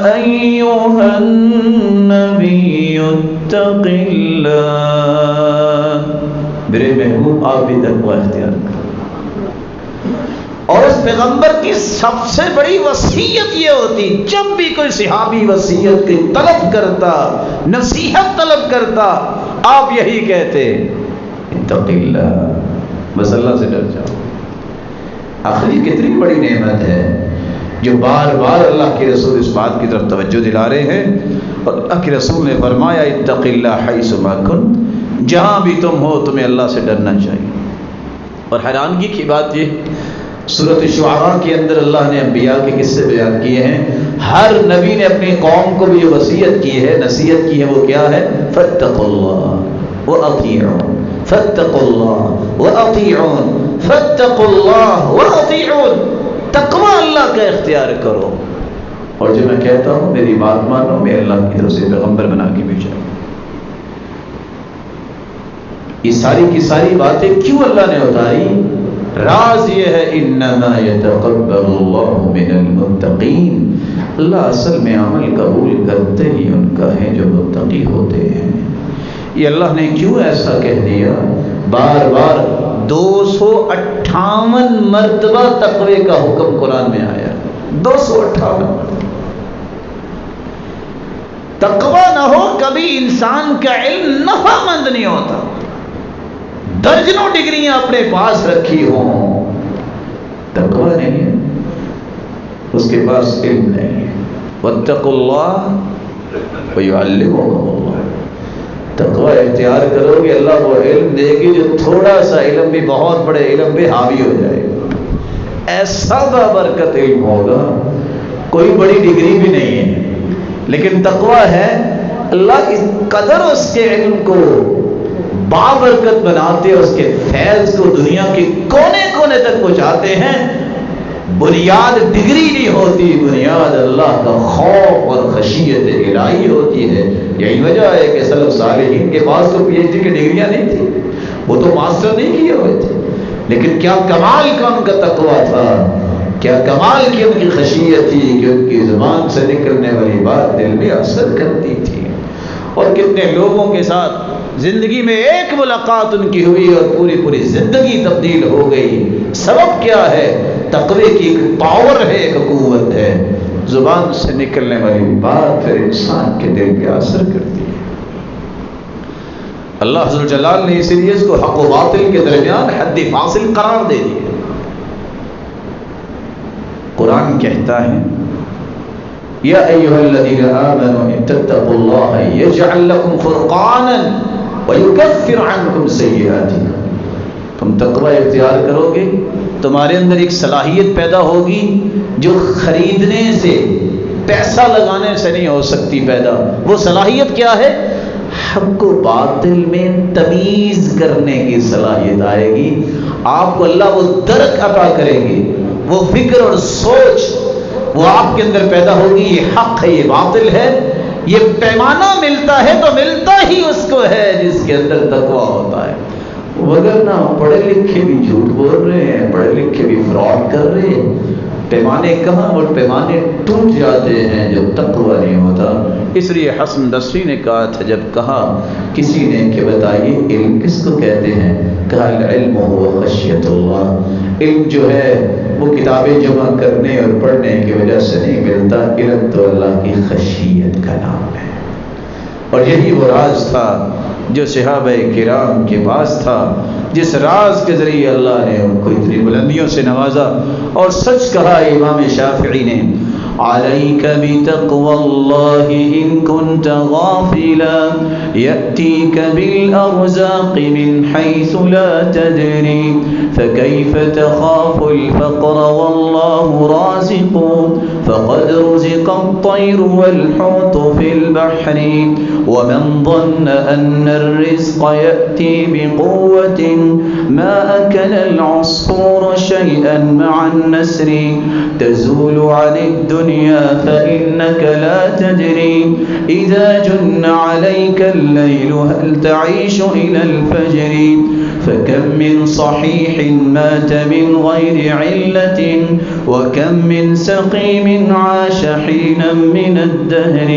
ایھا النبی اتق اللہ، میرے محبوب آپ بھی تقوی اختیار کرو۔ اور اس پیغمبر کی سب سے بڑی وصیت یہ ہوتی، جب بھی کوئی صحابی وصیت کی طلب کرتا، نصیحت طلب کرتا، آپ یہی کہتے، اتق اللہ، بس اللہ سے ڈر جاؤ۔ آخر یہ کتنی بڑی نعمت ہے جو بار بار اللہ کے رسول اس بات کی طرف توجہ دلا رہے ہیں، اور اللہ کے رسول نے فرمایا اتق اللہ حیث ما کنت، جہاں بھی تم ہو تمہیں اللہ سے ڈرنا چاہیے۔ اور حیرانگی کی بات یہ، سورۃ شعراء کے اندر اللہ نے انبیاء کے قصے بیان کیے ہیں، ہر نبی نے اپنی قوم کو بھی یہ وصیت کی ہے، نصیحت کی ہے، وہ کیا ہے؟ فاتقوا اللہ واطیعون، فاتقوا اللہ واطیعون، فاتقوا اللہ واطیعون، تقوی اللہ کا اختیار کرو، اور جو میں کہتا ہوں میری بات مانو، میں اللہ کی طرف سے پیغمبر بنا کے بھیجا۔ یہ ساری کی ساری باتیں کیوں اللہ نے اتاری؟ راز یہ ہے انما یتقبل اللہ من المتقین، اللہ اصل میں عمل قبول کرتے ہی ان کا ہے جو متقی ہوتے ہیں۔ یہ اللہ نے کیوں ایسا کہہ دیا؟ بار بار 258 مرتبہ تقوی کا حکم قرآن میں آیا، 258 مرتبہ۔ تقوی نہ ہو کبھی انسان کا علم نفع مند نہیں ہوتا، درجنوں ڈگریاں اپنے پاس رکھی ہوں، تقوی نہیں ہے، اس کے پاس علم نہیں ہے۔ واتقوا اللہ ویعلمکم اللہ، تقوی اختیار کرو گے اللہ وہ علم دے گی جو تھوڑا سا علم بھی بہت بڑے علم پہ حاوی ہو جائے گا، ایسا بابرکت علم ہوگا، کوئی بڑی ڈگری بھی نہیں ہے، لیکن تقوی ہے اللہ اس قدر اس کے علم کو بابرکت بناتے، اس کے فیض کو دنیا کے کونے کونے تک پہنچاتے ہیں۔ بنیاد ڈگری نہیں ہوتی، بنیاد اللہ کا خوف اور خشیت الہی ہوتی ہے۔ یہی وجہ ہے کہ سلف صالحین کے پاس تو پی ایچ ڈی کی ڈگریاں نہیں تھیں، وہ تو ماسٹر نہیں کیے ہوئے تھے، لیکن کیا کمال کا ان کا تقویٰ تھا، کیا کمال کی ان کی خشیت تھی کہ ان کی زبان سے نکلنے والی بات دل میں اثر کرتی تھی۔ اور کتنے لوگوں کے ساتھ زندگی میں ایک ملاقات ان کی ہوئی اور پوری پوری زندگی تبدیل ہو گئی۔ سبب کیا ہے؟ تقوی کی ایک پاور ہے، ایک قوت ہے، زبان سے نکلنے والی بات پھر انسان کے دل پہ اثر کرتی ہے۔ اللہ عز و جلال نے اسی لیے اس کو حق و باطل کے درمیان حد فاصل قرار دے دیا۔ قرآن کہتا ہے یا ایھا الذین آمنوا ان تتقوا اللہ یجعل لکم فرقانا وَيُكَفِّرْ عَنْكُمْ سَيِّئَاتِكُمْ، تم تقوی اختیار کرو گے تمہارے اندر ایک صلاحیت پیدا ہوگی جو خریدنے سے، پیسہ لگانے سے نہیں ہو سکتی پیدا۔ وہ صلاحیت کیا ہے؟ حق و باطل میں تمیز کرنے کی صلاحیت آئے گی، آپ کو اللہ وہ درک عطا کریں گے، وہ فکر اور سوچ وہ آپ کے اندر پیدا ہوگی، یہ حق ہے یہ باطل ہے، یہ پیمانہ ملتا ہے تو ملتا ہی اس کو ہے جس کے اندر تقویٰ ہوتا ہے۔ وگرنہ پڑھے لکھے بھی جھوٹ بول رہے ہیں، پڑھے لکھے بھی فراڈ کر رہے ہیں، پیمانے کہاں اور پیمانے ٹوٹ جاتے ہیں جب تقویٰ نہیں ہوتا۔ اس لیے حسن بصری نے کہا تھا، جب کہا کسی نے کہ بتائیے علم کس کو کہتے ہیں، کہا العلم هو خشیت اللہ، علم جو ہے وہ کتابیں جمع کرنے اور پڑھنے کی وجہ سے نہیں ملتا، علم تو اللہ کی خشیت کا نام ہے۔ اور یہی وہ راز تھا جو صحابہ کرام کے پاس تھا، جس راز کے ذریعے اللہ نے ان کو اتنی بلندیوں سے نوازا۔ اور سچ کہا امام شافعی نے، عليك بتقوى الله إن كنت غافلا يأتيك بالأرزاق من حيث لا تدري فكيف تخاف الفقر والله رازق فقد رزق الطير والحوت في البحر ومن ظن أن الرزق يأتي بقوة ما أكل العصفور شيئا مع النسر تزول عن الدنيا فإنك لا تدري إذا جن عليك الليل هل تعيش إلى الفجر فكم من صحيح مات من غير علة وكم من سقيم عاش حينا من الدهر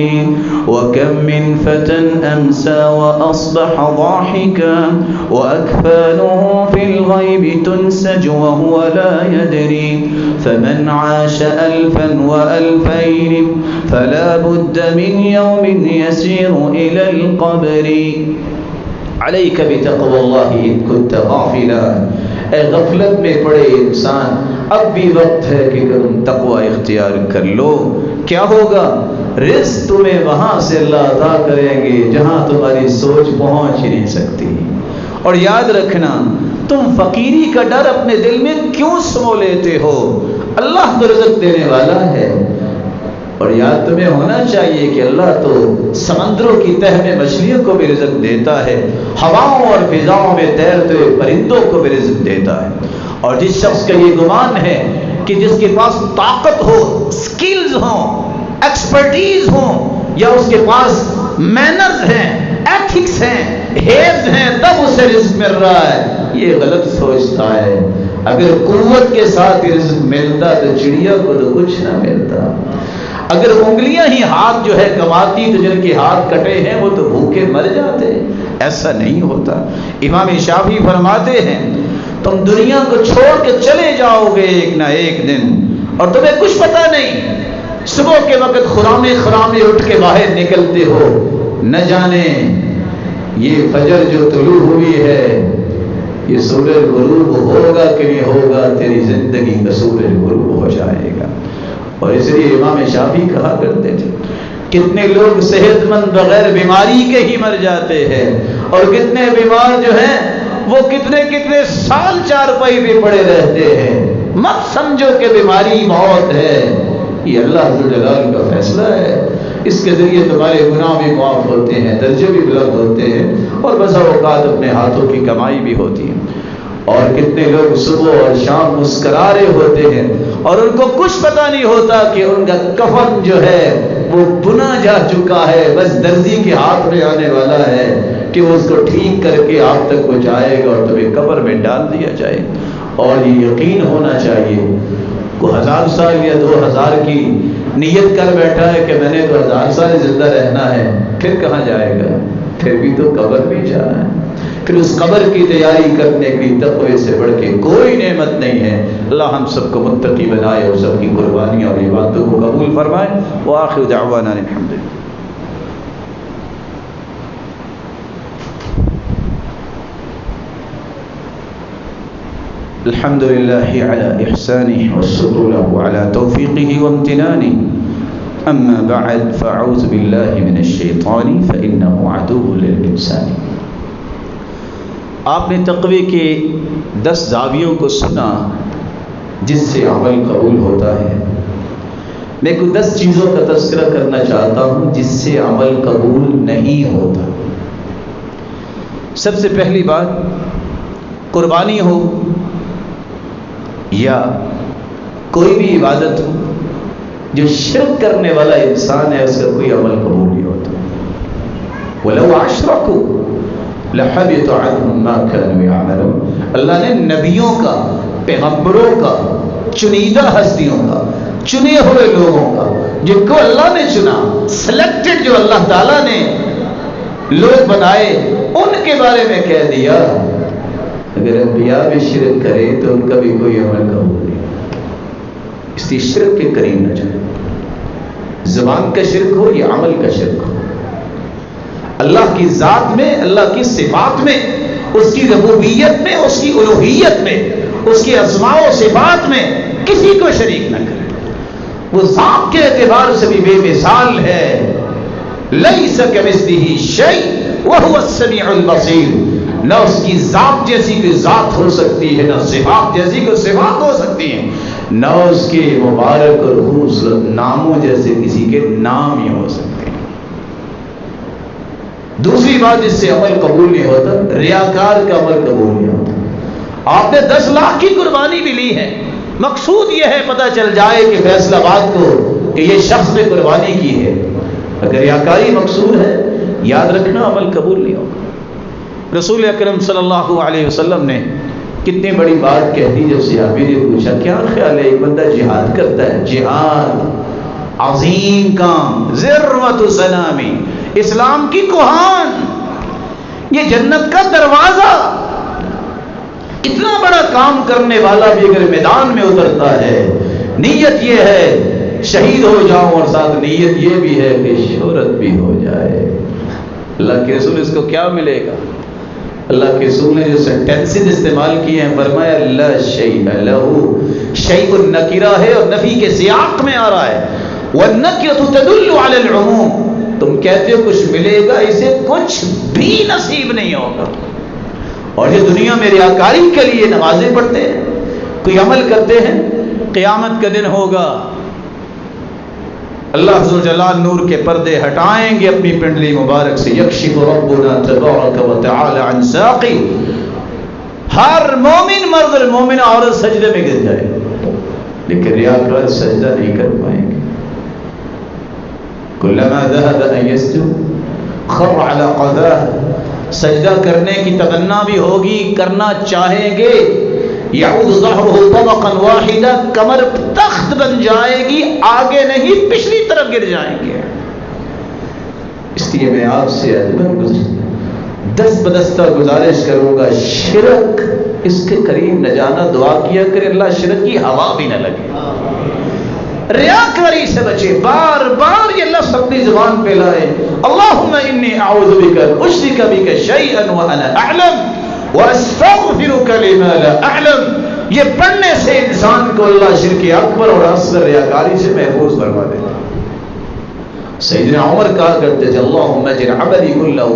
وكم من فتى أمسى وأصبح ضاحكا وأكفانه في الغيب تنسج وهو لا يدري فمن عاش 1000 و2000 فلا بد من يوم يسير إلى القبر علیک بتقوی اللہ ان کنت غافلا اے غفلت میں پڑے انسان اب بھی وقت ہے کہ تم تقوی اختیار کر لو. کیا ہوگا؟ رزق تمہیں وہاں سے اللہ عطا کریں گے جہاں تمہاری سوچ پہنچ ہی نہیں سکتی. اور یاد رکھنا تم فقیری کا ڈر اپنے دل میں کیوں سمو لیتے ہو؟ اللہ تو رزق دینے والا ہے. اور یاد تمہیں ہونا چاہیے کہ اللہ تو سمندروں کی تہ میں مچھلیوں کو بھی رزق دیتا ہے, ہواؤں اور فضاؤں میں تیرتے ہوئے پرندوں کو بھی رزق دیتا ہے. اور جس شخص کا یہ گمان ہے کہ جس کے پاس طاقت ہو, سکلز ہوں, ایکسپرٹیز ہوں, یا اس کے پاس مینرز ہیں, ایتھکس ہیں, ہیبز ہیں, تب اسے رزق مل رہا ہے, یہ غلط سوچتا ہے. اگر قوت کے ساتھ رزق ملتا تو چڑیا کو تو کچھ نہ ملتا. اگر انگلیاں ہی ہاتھ جو ہے کماتی تو جن کے ہاتھ کٹے ہیں وہ تو بھوکے مر جاتے. ایسا نہیں ہوتا. امام شافعی فرماتے ہیں تم دنیا کو چھوڑ کے چلے جاؤ گے ایک نہ ایک دن اور تمہیں کچھ پتا نہیں. صبح کے وقت خرامی اٹھ کے باہر نکلتے ہو, نہ جانے یہ فجر جو طلوع ہوئی ہے یہ سورج غروب ہوگا کہ نہیں ہوگا, تیری زندگی کا سورج غروب ہو جائے گا. اور اس لیے امام شافعی کہا کرتے تھے کتنے لوگ صحت مند بغیر بیماری کے ہی مر جاتے ہیں اور کتنے بیمار جو ہیں وہ کتنے سال چارپائی پہ پڑے رہتے ہیں. مت سمجھو کہ بیماری موت ہے, یہ اللہ ذوالجلال کا فیصلہ ہے. اس کے ذریعے تمہارے گناہ بھی معاف ہوتے ہیں, درجے بھی بلند ہوتے ہیں اور بسا اوقات اپنے ہاتھوں کی کمائی بھی ہوتی ہے. اور کتنے لوگ صبح اور شام مسکرا رہے ہوتے ہیں اور ان کو کچھ پتہ نہیں ہوتا کہ ان کا کفن جو ہے وہ بنا جا چکا ہے, بس درزی کے ہاتھ میں آنے والا ہے کہ وہ اس کو ٹھیک کر کے آپ تک پہنچائے گا اور تمہیں قبر میں ڈال دیا جائے. اور یہ یقین ہونا چاہیے کو 1000 سال یا 2000 کی نیت کر بیٹھا ہے کہ میں نے 2000 سال زندہ رہنا ہے, پھر کہاں جائے گا؟ پھر بھی تو قبر میں جانا ہے. پھر اس قبر کی تیاری کرنے کی تقوی سے بڑھ کے کوئی نعمت نہیں ہے. اللہ ہم سب کو متقی بنائے اور سب کی قربانیاں اور عبادتوں کو قبول فرمائے. وآخر دعوانا الحمد للہ. الحمد لله على إحسانه والشكر له على توفيقه وامتنانه. أما بعد فأعوذ بالله من الشيطان فإنه عدو للإنسان. آپ نے تقوی کے 10 زاویوں کو سنا جس سے عمل قبول ہوتا ہے. میں کچھ 10 چیزوں کا تذکرہ کرنا چاہتا ہوں جس سے عمل قبول نہیں ہوتا. سب سے پہلی بات, قربانی ہو یا کوئی بھی عبادت ہو, جو شرک کرنے والا انسان ہے اس کا کوئی عمل قبول نہیں ہوتا. وَلَوْ أَشْرَكُوا لَحَبِطَ عَنْهُمْ مَا كَانُوا يَعْمَلُونَ. اللہ نے نبیوں کا, پیغمبروں کا, چنیدہ ہستیوں کا, چنے ہوئے لوگوں کا, جن کو اللہ نے چنا, سلیکٹڈ جو اللہ تعالیٰ نے لوگ بنائے, ان کے بارے میں کہہ دیا اگر انبیاء بھی شرک کرے تو ان کا بھی کوئی عمل قبول نہیں. اس لیے شرک کے قریب نہ جائے. زبان کا شرک ہو یا عمل کا شرک ہو, اللہ کی ذات میں, اللہ کی صفات میں, اس کی ربوبیت میں, اس کی الوہیت میں, اس کی اسماء و صفات میں کسی کو شریک نہ کرے. وہ ذات کے اعتبار سے بھی بے مثال ہے. لیس کمثلہ شیء وہو السمیع البصیر. نہ اس کی ذات جیسی کوئی ذات ہو سکتی ہے، نہ صفات جیسی کوئی صفات ہو سکتی ہیں، نہ اس کے مبارک اور خوبصورت ناموں جیسے کسی کے نام ہی ہو سکتے ہیں. دوسری بات جس سے عمل قبول نہیں ہوتا، ریاکار کا عمل قبول نہیں ہوتا. آپ نے 10 لاکھ کی قربانی بھی لی ہے، مقصود یہ ہے پتہ چل جائے کہ فیصل آباد کو کہ یہ شخص نے قربانی کی ہے. اگر ریاکاری مقصود ہے، یاد رکھنا عمل قبول نہیں ہوگا. رسول اکرم صلی اللہ علیہ وسلم نے کتنی بڑی بات کہتی. جب صحابی نے پوچھا کیا خیال ہے، ایک بندہ جہاد کرتا ہے، جہاد عظیم کام، ذروۃ سنامی، اسلام کی کوہان، یہ جنت کا دروازہ، اتنا بڑا کام کرنے والا بھی اگر میدان میں اترتا ہے، نیت یہ ہے شہید ہو جاؤں اور ساتھ نیت یہ بھی ہے کہ شہرت بھی ہو جائے. اللہ کے رسول اس کو کیا ملے گا؟ اللہ کے رسول نے جو سینٹینسز استعمال کیے ہیں، فرمایا لا شیء لہ، شیء نکرہ ہے اور نفی کے سیاق میں آ رہا ہے. والنکرۃ تدل علی العموم، تم کہتے ہو کچھ ملے گا، اسے کچھ بھی نصیب نہیں ہوگا. اور یہ دنیا میں ریاکاری کے لیے نمازیں پڑھتے ہیں، کوئی عمل کرتے ہیں، قیامت کا دن ہوگا، اللہ عز و جل نور کے پردے ہٹائیں گے اپنی پنڈلی مبارک سے. یکشف ربنا تبارک و تعالی عن ساقی، ہر مومن مرد اور مومنہ عورت سجدے میں گر جائے، لیکن ریاکار سجدہ نہیں کر پائیں گے. کلما ذهب ان يسجد خر على قداه، سجدہ کرنے کی تمنا بھی ہوگی، کرنا چاہیں گے، یعود ظہرہ طبقا واحدا، کمر تخت بن جائے گی، آگے نہیں پچھلی طرف گر جائیں گے. اس لیے میں آپ سے دست بدستہ گزارش کروں گا، شرک اس کے قریب نہ جانا، دعا کیا کرے اللہ شرک کی ہوا بھی نہ لگے، ریاکاری سے بچے. بار بار یہ لفظ اپنی زبان پہ لائے، اللہم انی اعوذ بک ان اشرک بک شیئا وانا اعلم واستغفرک لما لا اعلم. یہ پڑھنے سے انسان کو اللہ شرک اکبر اور اصغر ریاکاری سے محفوظ فرما دیتا. سیدنا عمر کہا کرتے تھے اللہم اجعل عملی کلہ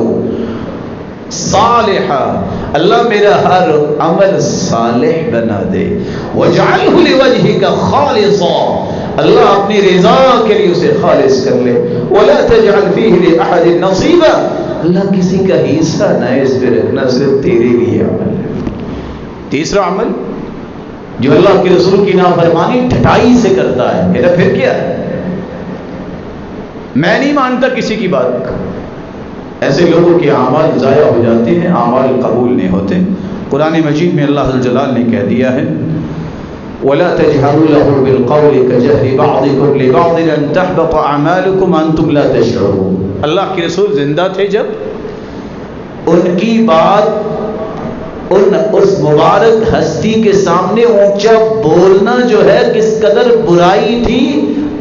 صالحا، اللہ میرا ہر عمل صالح بنا دے، واجعلہ لوجہک خالصا، اللہ اپنی رضا کے لیے اسے خالص کر لے، ولا تجعل فیہ لأحد نصیبا، اللہ کسی کا حصہ نہ اس پہ رکھنا، صرف تیرے لیے عمل ہے. تیسرا عمل جو اللہ کے رسول کی نافرمانی ٹھٹائی سے کرتا ہے، کہتا پھر کیا ہے، میں نہیں مانتا کسی کی بات. ایسے لوگوں کے اعمال ضائع ہو جاتے ہیں، اعمال قبول نہیں ہوتے. قرآن مجید میں اللہ جلال نے کہہ دیا ہے وَلَا تَجْهَرُوا لَهُ بِالْقَوْلِ كَجَهْرِ بَعْضِكُمْ لِبَعْضٍ أَن تَحْبَطَ أَعْمَالُكُمْ وَأَنْتُمْ لَا تَشْعُرُونَ. اللہ کے رسول زندہ تھے جب، ان کی بات اس مبارک ہستی کے سامنے اونچا بولنا جو ہے کس قدر برائی تھی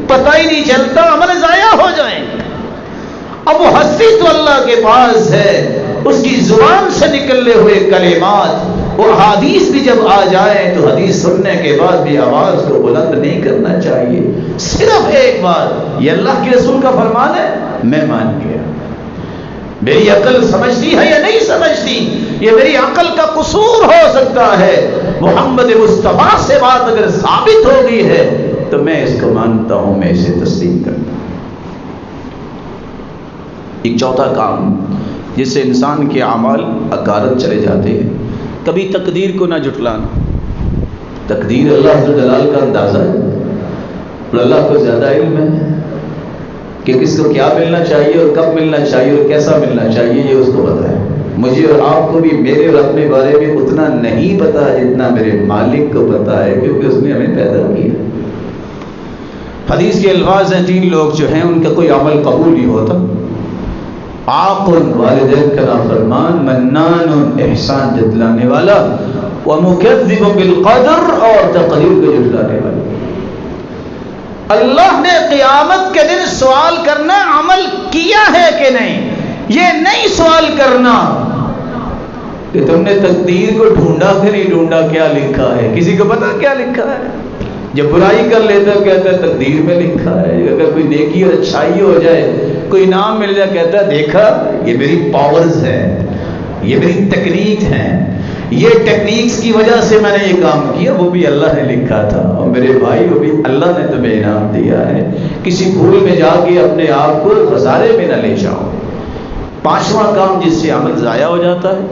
پتہ ہی نہیں چلتا، عمل ضائع ہو جائیں. اب وہ ہستی تو اللہ کے پاس ہے، اس کی زبان سے نکلنے ہوئے کلمات، وہ حدیث بھی جب آ جائے تو حدیث سننے کے بعد بھی آواز کو بلند نہیں کرنا چاہیے. صرف ایک بات، یہ اللہ کے رسول کا فرمان ہے، میں مان گیا. میری عقل سمجھتی ہے یا نہیں سمجھتی، یہ میری عقل کا قصور ہو سکتا ہے، محمد مصطفیٰ سے بات اگر ثابت ہو گئی ہے تو میں اس کو مانتا ہوں، میں اسے تسلیم کرتا ہوں. ایک چوتھا کام جس سے انسان کے اعمال اکارت چلے جاتے ہیں، کبھی تقدیر کو نہ جھٹلانا. تقدیر اللہ جلال کا اندازہ ہے اور اللہ کو زیادہ علم ہے کہ کس کو کیا ملنا چاہیے اور کب ملنا چاہیے اور کیسا ملنا چاہیے، یہ اس کو پتا ہے. مجھے اور آپ کو بھی میرے اور اپنے بارے میں اتنا نہیں پتا جتنا میرے مالک کو پتا ہے، کیونکہ اس نے ہمیں پیدا کیا. حدیث کے الفاظ ہیں، 3 لوگ جو ہیں ان کا کوئی عمل قبول نہیں ہوتا. عاقل، والدین کا نافرمان، منان، احسان جتلانے والا، ومکذب بالقدر، اور تقدیر کو جھٹلانے والا. اللہ نے قیامت کے دن سوال کرنا عمل کیا ہے کہ نہیں، یہ نہیں سوال کرنا کہ تم نے تقدیر کو ڈھونڈا کہ نہیں ڈھونڈا، کیا لکھا ہے، کسی کو پتا کیا لکھا ہے. جب برائی کر لیتا ہے کہتا ہے تقدیر میں لکھا ہے، اگر کوئی نیکی اور اچھائی ہو جائے، کوئی انعام مل جائے، کہتا ہے دیکھا یہ میری پاورز ہیں، یہ میری تکنیک ہیں، یہ ٹیکنیکس کی وجہ سے میں نے یہ کام کیا، وہ بھی اللہ نے لکھا تھا، اور میرے بھائی وہ بھی اللہ نے تمہیں انعام دیا ہے۔ کسی بھول میں جا کے اپنے آپ کو خسارے میں نہ لے جاؤ۔ پانچواں کام جس سے عمل ضائع ہو جاتا ہے،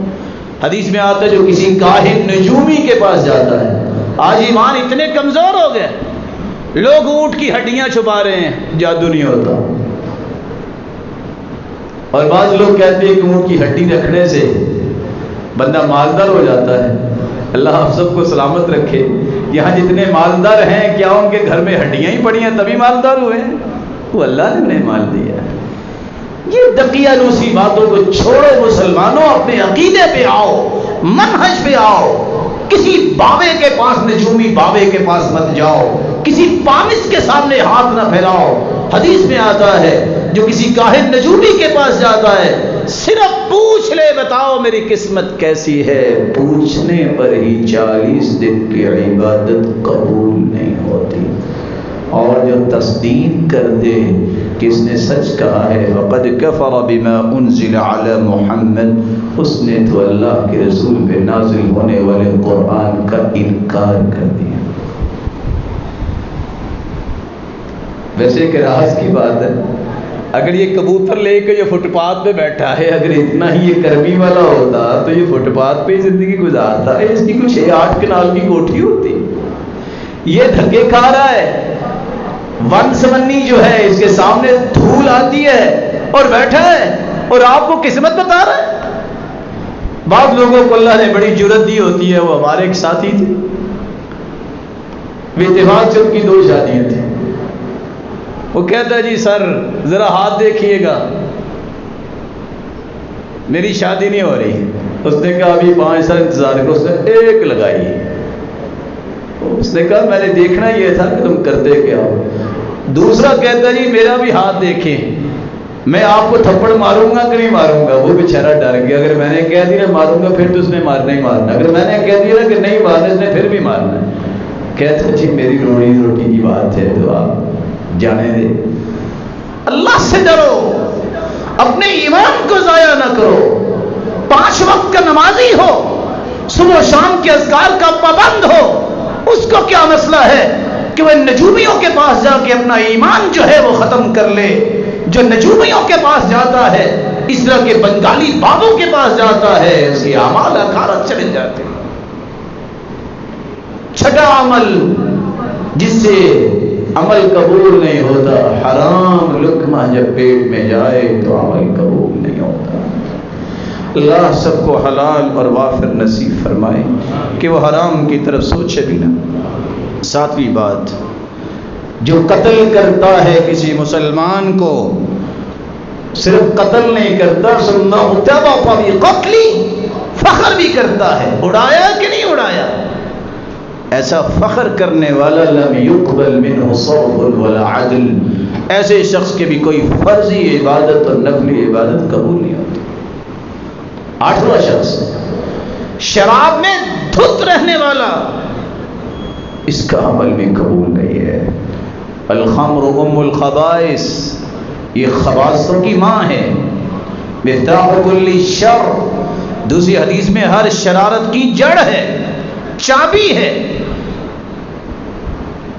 حدیث میں آتا ہے جو کسی کاہن نجومی کے پاس جاتا ہے۔ آج ایمان اتنے کمزور ہو گئے، لوگ اونٹ کی ہڈیاں چھپا رہے ہیں، جادو نہیں ہوتا، اور بعض لوگ کہتے ہیں کہ اونٹ کی ہڈی رکھنے سے بندہ مالدار ہو جاتا ہے۔ اللہ آپ سب کو سلامت رکھے۔ یہاں جتنے مالدار ہیں، کیا ان کے گھر میں ہڈیاں ہی پڑی ہیں تبھی مالدار ہوئے ہیں؟ وہ اللہ نے انہیں مال دیا ہے۔ یہ دقیانوسی باتوں کو چھوڑو مسلمانوں، اپنے عقیدے پہ آؤ، منہج پہ آؤ۔ کسی بابے کے پاس، نجومی بابے کے پاس مت جاؤ، کسی پامس کے سامنے ہاتھ نہ پھیلاؤ۔ حدیث میں آتا ہے جو کسی کاہن نجومی کے پاس جاتا ہے، صرف پوچھ لے بتاؤ میری قسمت کیسی ہے، پوچھنے پر ہی 40 دن کی عبادت قبول نہیں ہوتی۔ اور جو تصدیق کر دے کہ اس نے سچ کہا ہے، وَقَدْ كَفَرَ بِمَا أُنزِلَ عَلَى مُحَمَّدٍ، اس نے تو اللہ کے رسول پہ نازل ہونے والے قرآن کا انکار کر دیا۔ ویسے کہ راز کی بات ہے، اگر یہ کبوتر لے کے جو فٹ پاتھ پہ بیٹھا ہے، اگر اتنا ہی یہ کرمی والا ہوتا تو یہ فٹ پاتھ پہ زندگی گزارتا ہے، اس کی کچھ 6-8 کنال کی کوٹھی ہوتی۔ یہ دھکے کھا رہا ہے، ون سمنی جو ہے اس کے سامنے دھول آتی ہے اور بیٹھا ہے، اور آپ کو قسمت بتا رہا ہے۔ بعض لوگوں کو اللہ نے بڑی جرت دی ہوتی ہے، وہ ہمارے ایک ساتھی تھے، وہ اتفاق سے ان کی 2 شادیاں تھیں۔ وہ کہتا ہے جی سر ذرا ہاتھ دیکھیے گا، میری شادی نہیں ہو رہی۔ اس نے کہا ابھی 5 سال انتظار کرو۔ اس نے 1 لگائی۔ اس نے کہا میں نے دیکھنا یہ تھا کہ تم کرتے کیا ہو۔ دوسرا کہتا جی میرا بھی ہاتھ دیکھیں، میں آپ کو تھپڑ ماروں گا کہ نہیں ماروں گا۔ وہ بیچارہ ڈر گیا، اگر میں نے کہہ دیا ماروں گا پھر تو اس نے مارنا ہی مارنا، اگر میں نے کہہ دیا کہ نہیں مارنا اس نے پھر بھی مارنا ہے۔ کہتا جی میری روٹی کی بات ہے تو آپ جانے دے۔ اللہ سے ڈرو، اپنے ایمان کو ضائع نہ کرو۔ 5 وقت کا نمازی ہو، صبح و شام کے اذکار کا پابند ہو، اس کو کیا مسئلہ ہے کہ وہ نجومیوں کے پاس جا کے اپنا ایمان جو ہے وہ ختم کر لے۔ جو نجومیوں کے پاس جاتا ہے، اس طرح کے بنگالی بابوں کے پاس جاتا ہے، اس کے اعمال اخارت چلے جاتے ہیں۔ چھٹا عمل جس سے عمل قبول نہیں ہوتا، حرام لقمہ جب پیٹ میں جائے تو عمل قبول نہیں ہوتا۔ اللہ سب کو حلال اور وافر نصیب فرمائے کہ وہ حرام کی طرف سوچے بھی نہ۔ 7ویں بات، جو قتل کرتا ہے کسی مسلمان کو، صرف قتل نہیں کرتا، سننا اتبع قتلی، فخر بھی کرتا ہے۔ اڑایا کہ نہیں اڑایا؟ ایسا فخر کرنے والا لم يقبل منه صرف ولا عدل، ایسے شخص کے بھی کوئی فرضی عبادت اور نفلی عبادت قبول نہیں ہوتی۔ 8واں شخص، شراب میں دھت رہنے والا، اس کا عمل بھی قبول نہیں ہے۔ الخمر ام الخبائث، یہ خباثتوں کی ماں ہے۔ مفتاح کل شر، دوسری حدیث میں ہر شرارت کی جڑ ہے، چابی ہے۔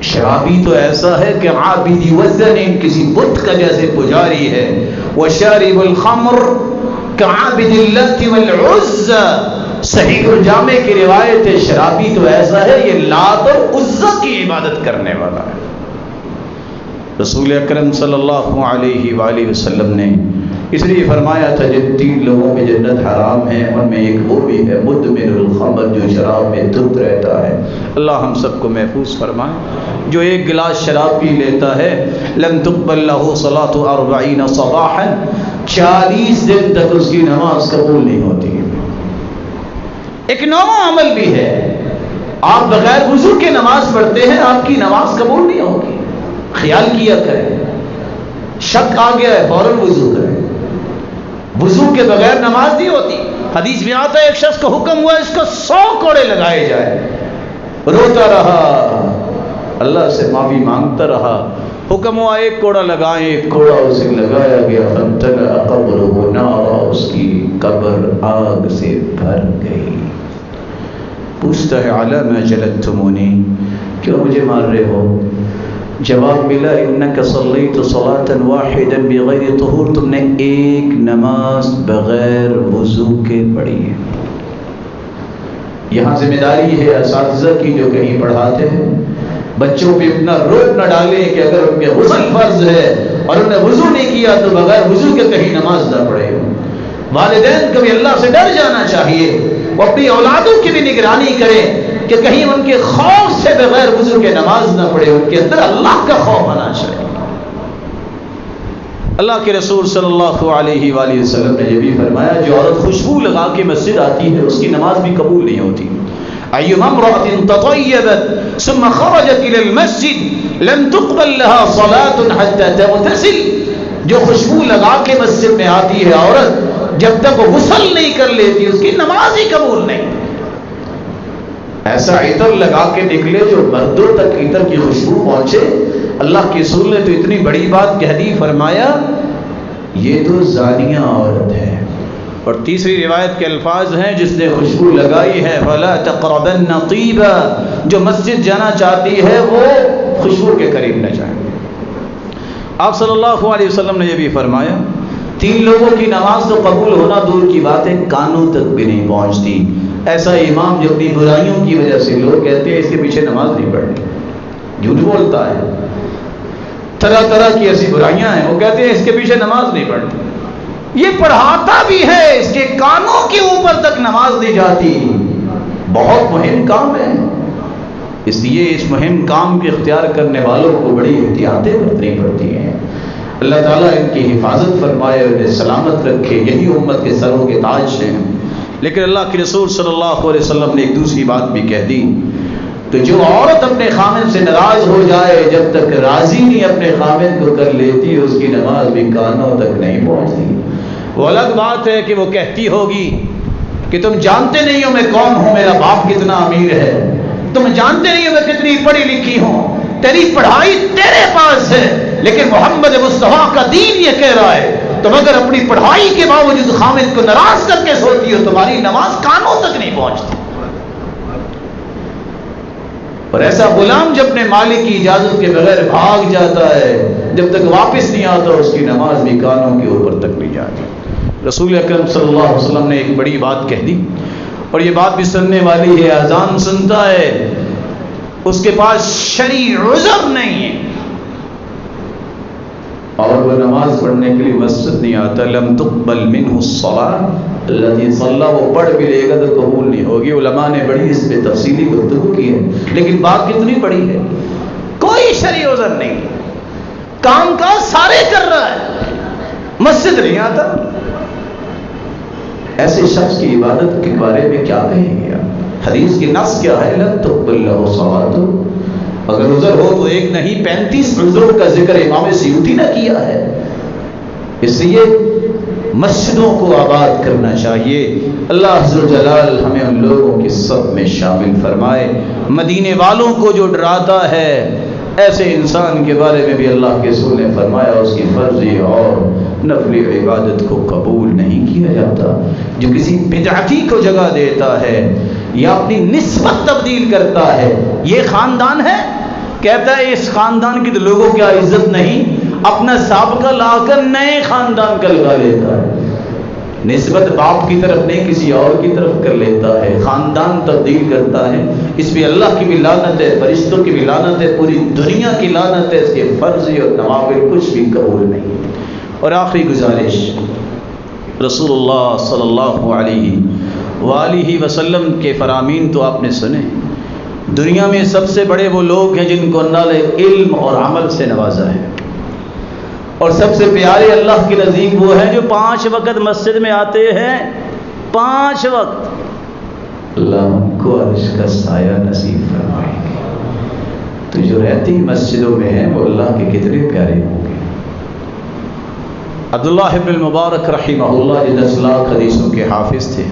شرابی تو ایسا ہے کہ عابد وزن، کسی بت کا جیسے پجاری ہے۔ وشارب الخمر كعابد اللات والعزى، صحیح الجامع کی روایت ہے، شرابی تو ایسا ہے یہ لات اور عزا کی عبادت کرنے والا ہے۔ رسول اکرم صلی اللہ علیہ وآلہ وسلم نے اس لیے فرمایا تھا جن 3 لوگوں میں جنت حرام ہے ان میں ایک وہ بھی ہے مدمن الخمر، جو شراب میں دھت رہتا ہے۔ اللہ ہم سب کو محفوظ فرمائے۔ جو 1 گلاس شراب پی لیتا ہے لن تقبل له صلاة 40 صباحا، 40 دن تک اس کی نماز قبول نہیں ہوتی۔ ایک 9واں عمل بھی ہے، آپ بغیر وضو کے نماز پڑھتے ہیں، آپ کی نماز قبول نہیں ہوگی۔ خیال کیا کریں، شک آ گیا ہے فوراً وضو کریں، وضو کے بغیر نماز نہیں ہوتی۔ حدیث میں آتا ہے ایک شخص کو حکم ہوا اس کو 100 کوڑے لگائے جائے، روتا رہا اللہ سے معافی مانگتا رہا. حکم ہوا ایک کوڑا لگائیں، ایک کوڑا اسے لگایا گیا. فامتلأ قبره نارا، اس کی قبر آگ سے بھر گئی. پوچھتا ہے علی ما جلدتمونی، کیوں مجھے مار رہے ہو؟ جواب ملا انک صلیت صلاۃ واحدا بغیر طہور، تم نے ایک نماز بغیر وضو کے پڑھی ہے. یہاں ذمہ داری ہے اساتذہ کی جو کہیں پڑھاتے ہیں، بچوں پہ اتنا روک نہ ڈالیں کہ اگر ان کے غسل فرض ہے اور انہوں نے وضو نہیں کیا تو بغیر وضو کے کہیں نماز نہ پڑھے. والدین کو بھی اللہ سے ڈر جانا چاہیے، وہ اپنی اولادوں کی بھی نگرانی کریں کہ کہیں ان کے خوف سے بغیر وضو کے نماز نہ پڑھے. ان کے اندر اللہ کا خوف آنا چاہیے. اللہ کے رسول صلی اللہ علیہ وآلہ وسلم نے یہ بھی فرمایا جو عورت خوشبو لگا کے مسجد آتی ہے اس کی نماز بھی قبول نہیں ہوتی. ایما امرأة تطیبت ثم خرجت الى المسجد لم تقبل لها صلاة حتى تغتسل، جو خوشبو لگا کے مسجد میں آتی ہے عورت جب تک وہ غسل نہیں کر لیتی اس کی نماز ہی قبول نہیں. ایسا عطر لگا کے نکلے جو مردوں تک عطر کی خوشبو پہنچے. اللہ کے رسول نے تو اتنی بڑی بات کہہ دی، فرمایا یہ تو زانیہ عورت ہے. اور تیسری روایت کے الفاظ ہیں جس نے خوشبو لگائی ہے فلا تقربن طیبا، جو مسجد جانا چاہتی ہے وہ خوشبو کے قریب نہ جائے. آپ صلی اللہ علیہ وسلم نے یہ بھی فرمایا 3 لوگوں کی نماز تو قبول ہونا دور کی بات ہے، کانوں تک بھی نہیں پہنچتی. ایسا امام جو اپنی برائیوں کی وجہ سے لوگ کہتے ہیں اس کے پیچھے نماز نہیں پڑھتی، جھوٹ بولتا ہے، طرح طرح کی ایسی برائیاں ہیں، وہ کہتے ہیں اس کے پیچھے نماز نہیں پڑھتی. یہ پڑھاتا بھی ہے، اس کے کانوں کے اوپر تک نماز نہیں جاتی. بہت مہم کام ہے، اس لیے اس مہم کام کے اختیار کرنے والوں کو بڑی احتیاطیں برتنی پڑتی ہیں. اللہ تعالیٰ ان کی حفاظت فرمائے اور انہیں سلامت رکھے. یہی امت کے سروں کے تاج ہیں. لیکن اللہ کے رسول صلی اللہ علیہ وسلم نے ایک دوسری بات بھی کہہ دی کہ جو عورت اپنے خامن سے ناراض ہو جائے جب تک راضی نہیں اپنے خامن کو کر لیتی اس کی نماز بھی کانوں تک نہیں پہنچتی. وہ الگ بات ہے کہ وہ کہتی ہوگی کہ تم جانتے نہیں ہو میں کون ہوں، میرا باپ کتنا امیر ہے، تم جانتے نہیں ہو میں کتنی پڑھی لکھی ہوں، تیری پڑھائی تیرے پاس ہے، لیکن محمد مصطفیٰ کا دین یہ کہہ رہا ہے تم اگر اپنی پڑھائی کے باوجود خامد کو ناراض کر کے سوتی ہو تمہاری نماز کانوں تک نہیں پہنچتی. اور ایسا غلام جب اپنے مالک کی اجازت کے بغیر بھاگ جاتا ہے جب تک واپس نہیں آتا اس کی نماز بھی کانوں کے اوپر تک نہیں جاتی. رسول اکرم صلی اللہ علیہ وسلم نے ایک بڑی بات کہہ دی اور یہ بات بھی سننے والی ہے. اذان سنتا ہے اس کے پاس شرعی عذر نہیں ہے اور وہ نماز پڑھنے کے لیے مسجد نہیں آتا، لم تقبل منہ الصلاۃ الذی صلی، وہ پڑھ بھی لے گا تو قبول نہیں ہوگی. علماء نے بڑی اس پہ تفصیلی گفتگو کی ہے، لیکن بات کتنی بڑی ہے، کوئی شرعی عذر نہیں، کام کاج سارے کر رہا ہے، مسجد نہیں آتا. ایسے شخص کی عبادت کے بارے میں کیا کہیں گے آپ؟ حدیث کی نص کیا ہے؟ لم تقبل لہ صلاۃ، اگر عذر ہو تو ایک نہیں 35 عذروں کا ذکر امام سیوطی نے کیا ہے. اس لیے مسجدوں کو آباد کرنا چاہیے. اللہ عز و جلال ہمیں ان لوگوں کی صف میں شامل فرمائے. مدینے والوں کو جو ڈراتا ہے ایسے انسان کے بارے میں بھی اللہ کے رسول نے فرمایا اس کی فرضی اور نفلی عبادت کو قبول نہیں کیا جاتا. جو کسی بدعتی کو جگہ دیتا ہے یا اپنی نسبت تبدیل کرتا ہے، یہ خاندان ہے، کہتا ہے اس خاندان کی تو لوگوں کیا عزت نہیں، اپنا سابقہ لا کر نئے خاندان کا لگا لیتا ہے، نسبت باپ کی طرف نہیں کسی اور کی طرف کر لیتا ہے، خاندان تبدیل کرتا ہے. اس پہ اللہ کی بھی لعنت ہے، فرشتوں کی بھی لعنت ہے، پوری دنیا کی لعنت ہے. اس کے فرض اور نوافل کچھ بھی قبول نہیں. اور آخری گزارش، رسول اللہ صلی اللہ علیہ وآلہ وسلم کے فرامین تو آپ نے سنے. دنیا میں سب سے بڑے وہ لوگ ہیں جن کو اللہ نے علم اور عمل سے نوازا ہے، اور سب سے پیارے اللہ کے نزدیک وہ ہیں جو 5 وقت مسجد میں آتے ہیں. 5 وقت اللہ ان کو عرش کا سایہ نصیب فرمائیں گے. تو جو رہتی مسجدوں میں ہیں وہ اللہ کے کتنے پیارے ہوں گے. عبداللہ ابن المبارک رحمہ اللہ جو 10 لاکھ حدیثوں کے حافظ تھے،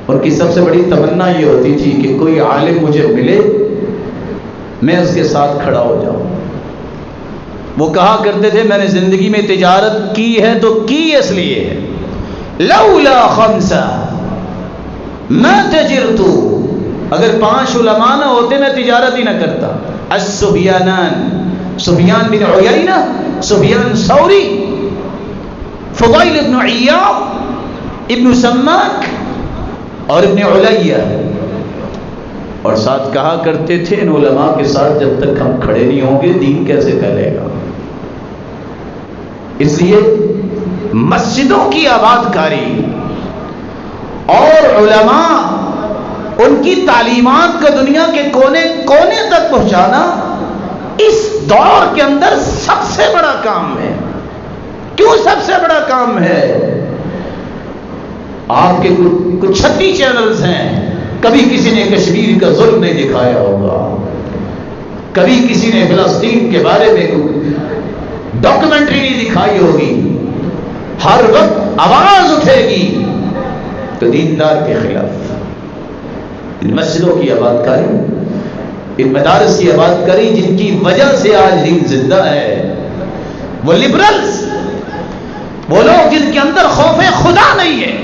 ان کی سب سے بڑی تمنا یہ ہوتی تھی کہ کوئی عالم مجھے ملے میں اس کے ساتھ کھڑا ہو جاؤں۔ وہ کہا کرتے تھے میں نے زندگی میں تجارت کی ہے تو کی اس لیے ہے، لولا خمسہ ما تجرت، اگر 5 علماء نہ ہوتے میں تجارت ہی نہ کرتا۔ السفیانان، سفیان بن عیینہ، سفیان ثوری، فضیل ابن عیاض، ابن سماک اور ابن علیہ، اور ساتھ کہا کرتے تھے ان علماء کے ساتھ جب تک ہم کھڑے نہیں ہوں گے دین کیسے چلے گا۔ اس لیے مسجدوں کی آباد کاری اور علماء ان کی تعلیمات کو دنیا کے کونے کونے تک پہنچانا اس دور کے اندر سب سے بڑا کام ہے۔ کیوں سب سے بڑا کام ہے؟ آپ کے کچھ 36 چینلز ہیں، کبھی کسی نے کشمیر کا ظلم نہیں دکھایا ہوگا، کبھی کسی نے فلسطین کے بارے میں ڈاکومنٹری نہیں دکھائی ہوگی، ہر وقت آواز اٹھے گی تو دیندار کے خلاف۔ ان مسجدوں کی آباد کاری، ان مدارس کی آباد کاری جن کی وجہ سے آج دین زندہ ہے، وہ لبرلز، وہ لوگ جن کے اندر خوف خدا نہیں ہے،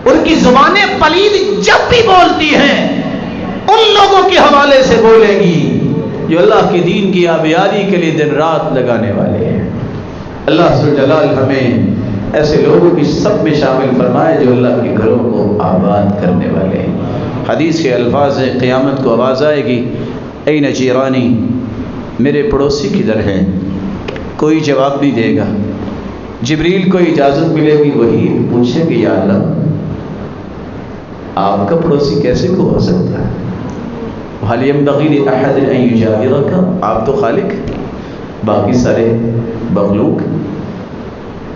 ان کی زبانیں پلید جب بھی بولتی ہیں ان لوگوں کے حوالے سے بولے گی جو اللہ کے دین کی آبیاری کے لیے دن رات لگانے والے ہیں۔ اللہ ذو الجلال ہمیں ایسے لوگوں کی سب میں شامل فرمائے جو اللہ کے گھروں کو آباد کرنے والے ہیں۔ حدیث کے الفاظ ہیں، قیامت کو آواز آئے گی این جیرانی، میرے پڑوسی کدھر ہیں؟ کوئی جواب نہیں دے گا۔ جبریل کو اجازت ملے گی، وہی پوچھیں گے یا اللہ آپ کا پڑوسی کیسے کو ہو سکتا ہے؟ حَلْ يَنبَغِي لِأَحَدٍ أَن يُجَاوِرَكَ، آپ تو خالق، باقی سارے مخلوق۔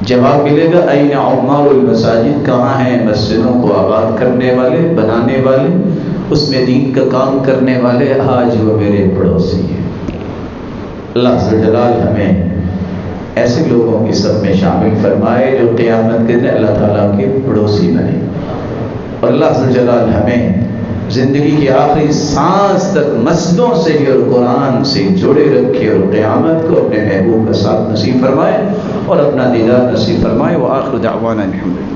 جواب ملے گا اَيْنَ عُمَّارُ الْمَسَاجِدِ، کہاں ہیں مسجدوں کو آباد کرنے والے، بنانے والے، اس میں دین کا کام کرنے والے؟ آج وہ میرے پڑوسی ہیں۔ اللہ ذو الجلال ہمیں ایسے لوگوں کی سب میں شامل فرمائے جو قیامت کے دن اللہ تعالیٰ کے پڑوسی بنے، اور اللہ ذو الجلال ہمیں زندگی کی آخری سانس تک مسجدوں سے اور قرآن سے جڑے رکھے، اور قیامت کو اپنے محبوب کا ساتھ نصیب فرمائے اور اپنا دیدار نصیب فرمائے۔ وآخر دعوانا الحمدللہ۔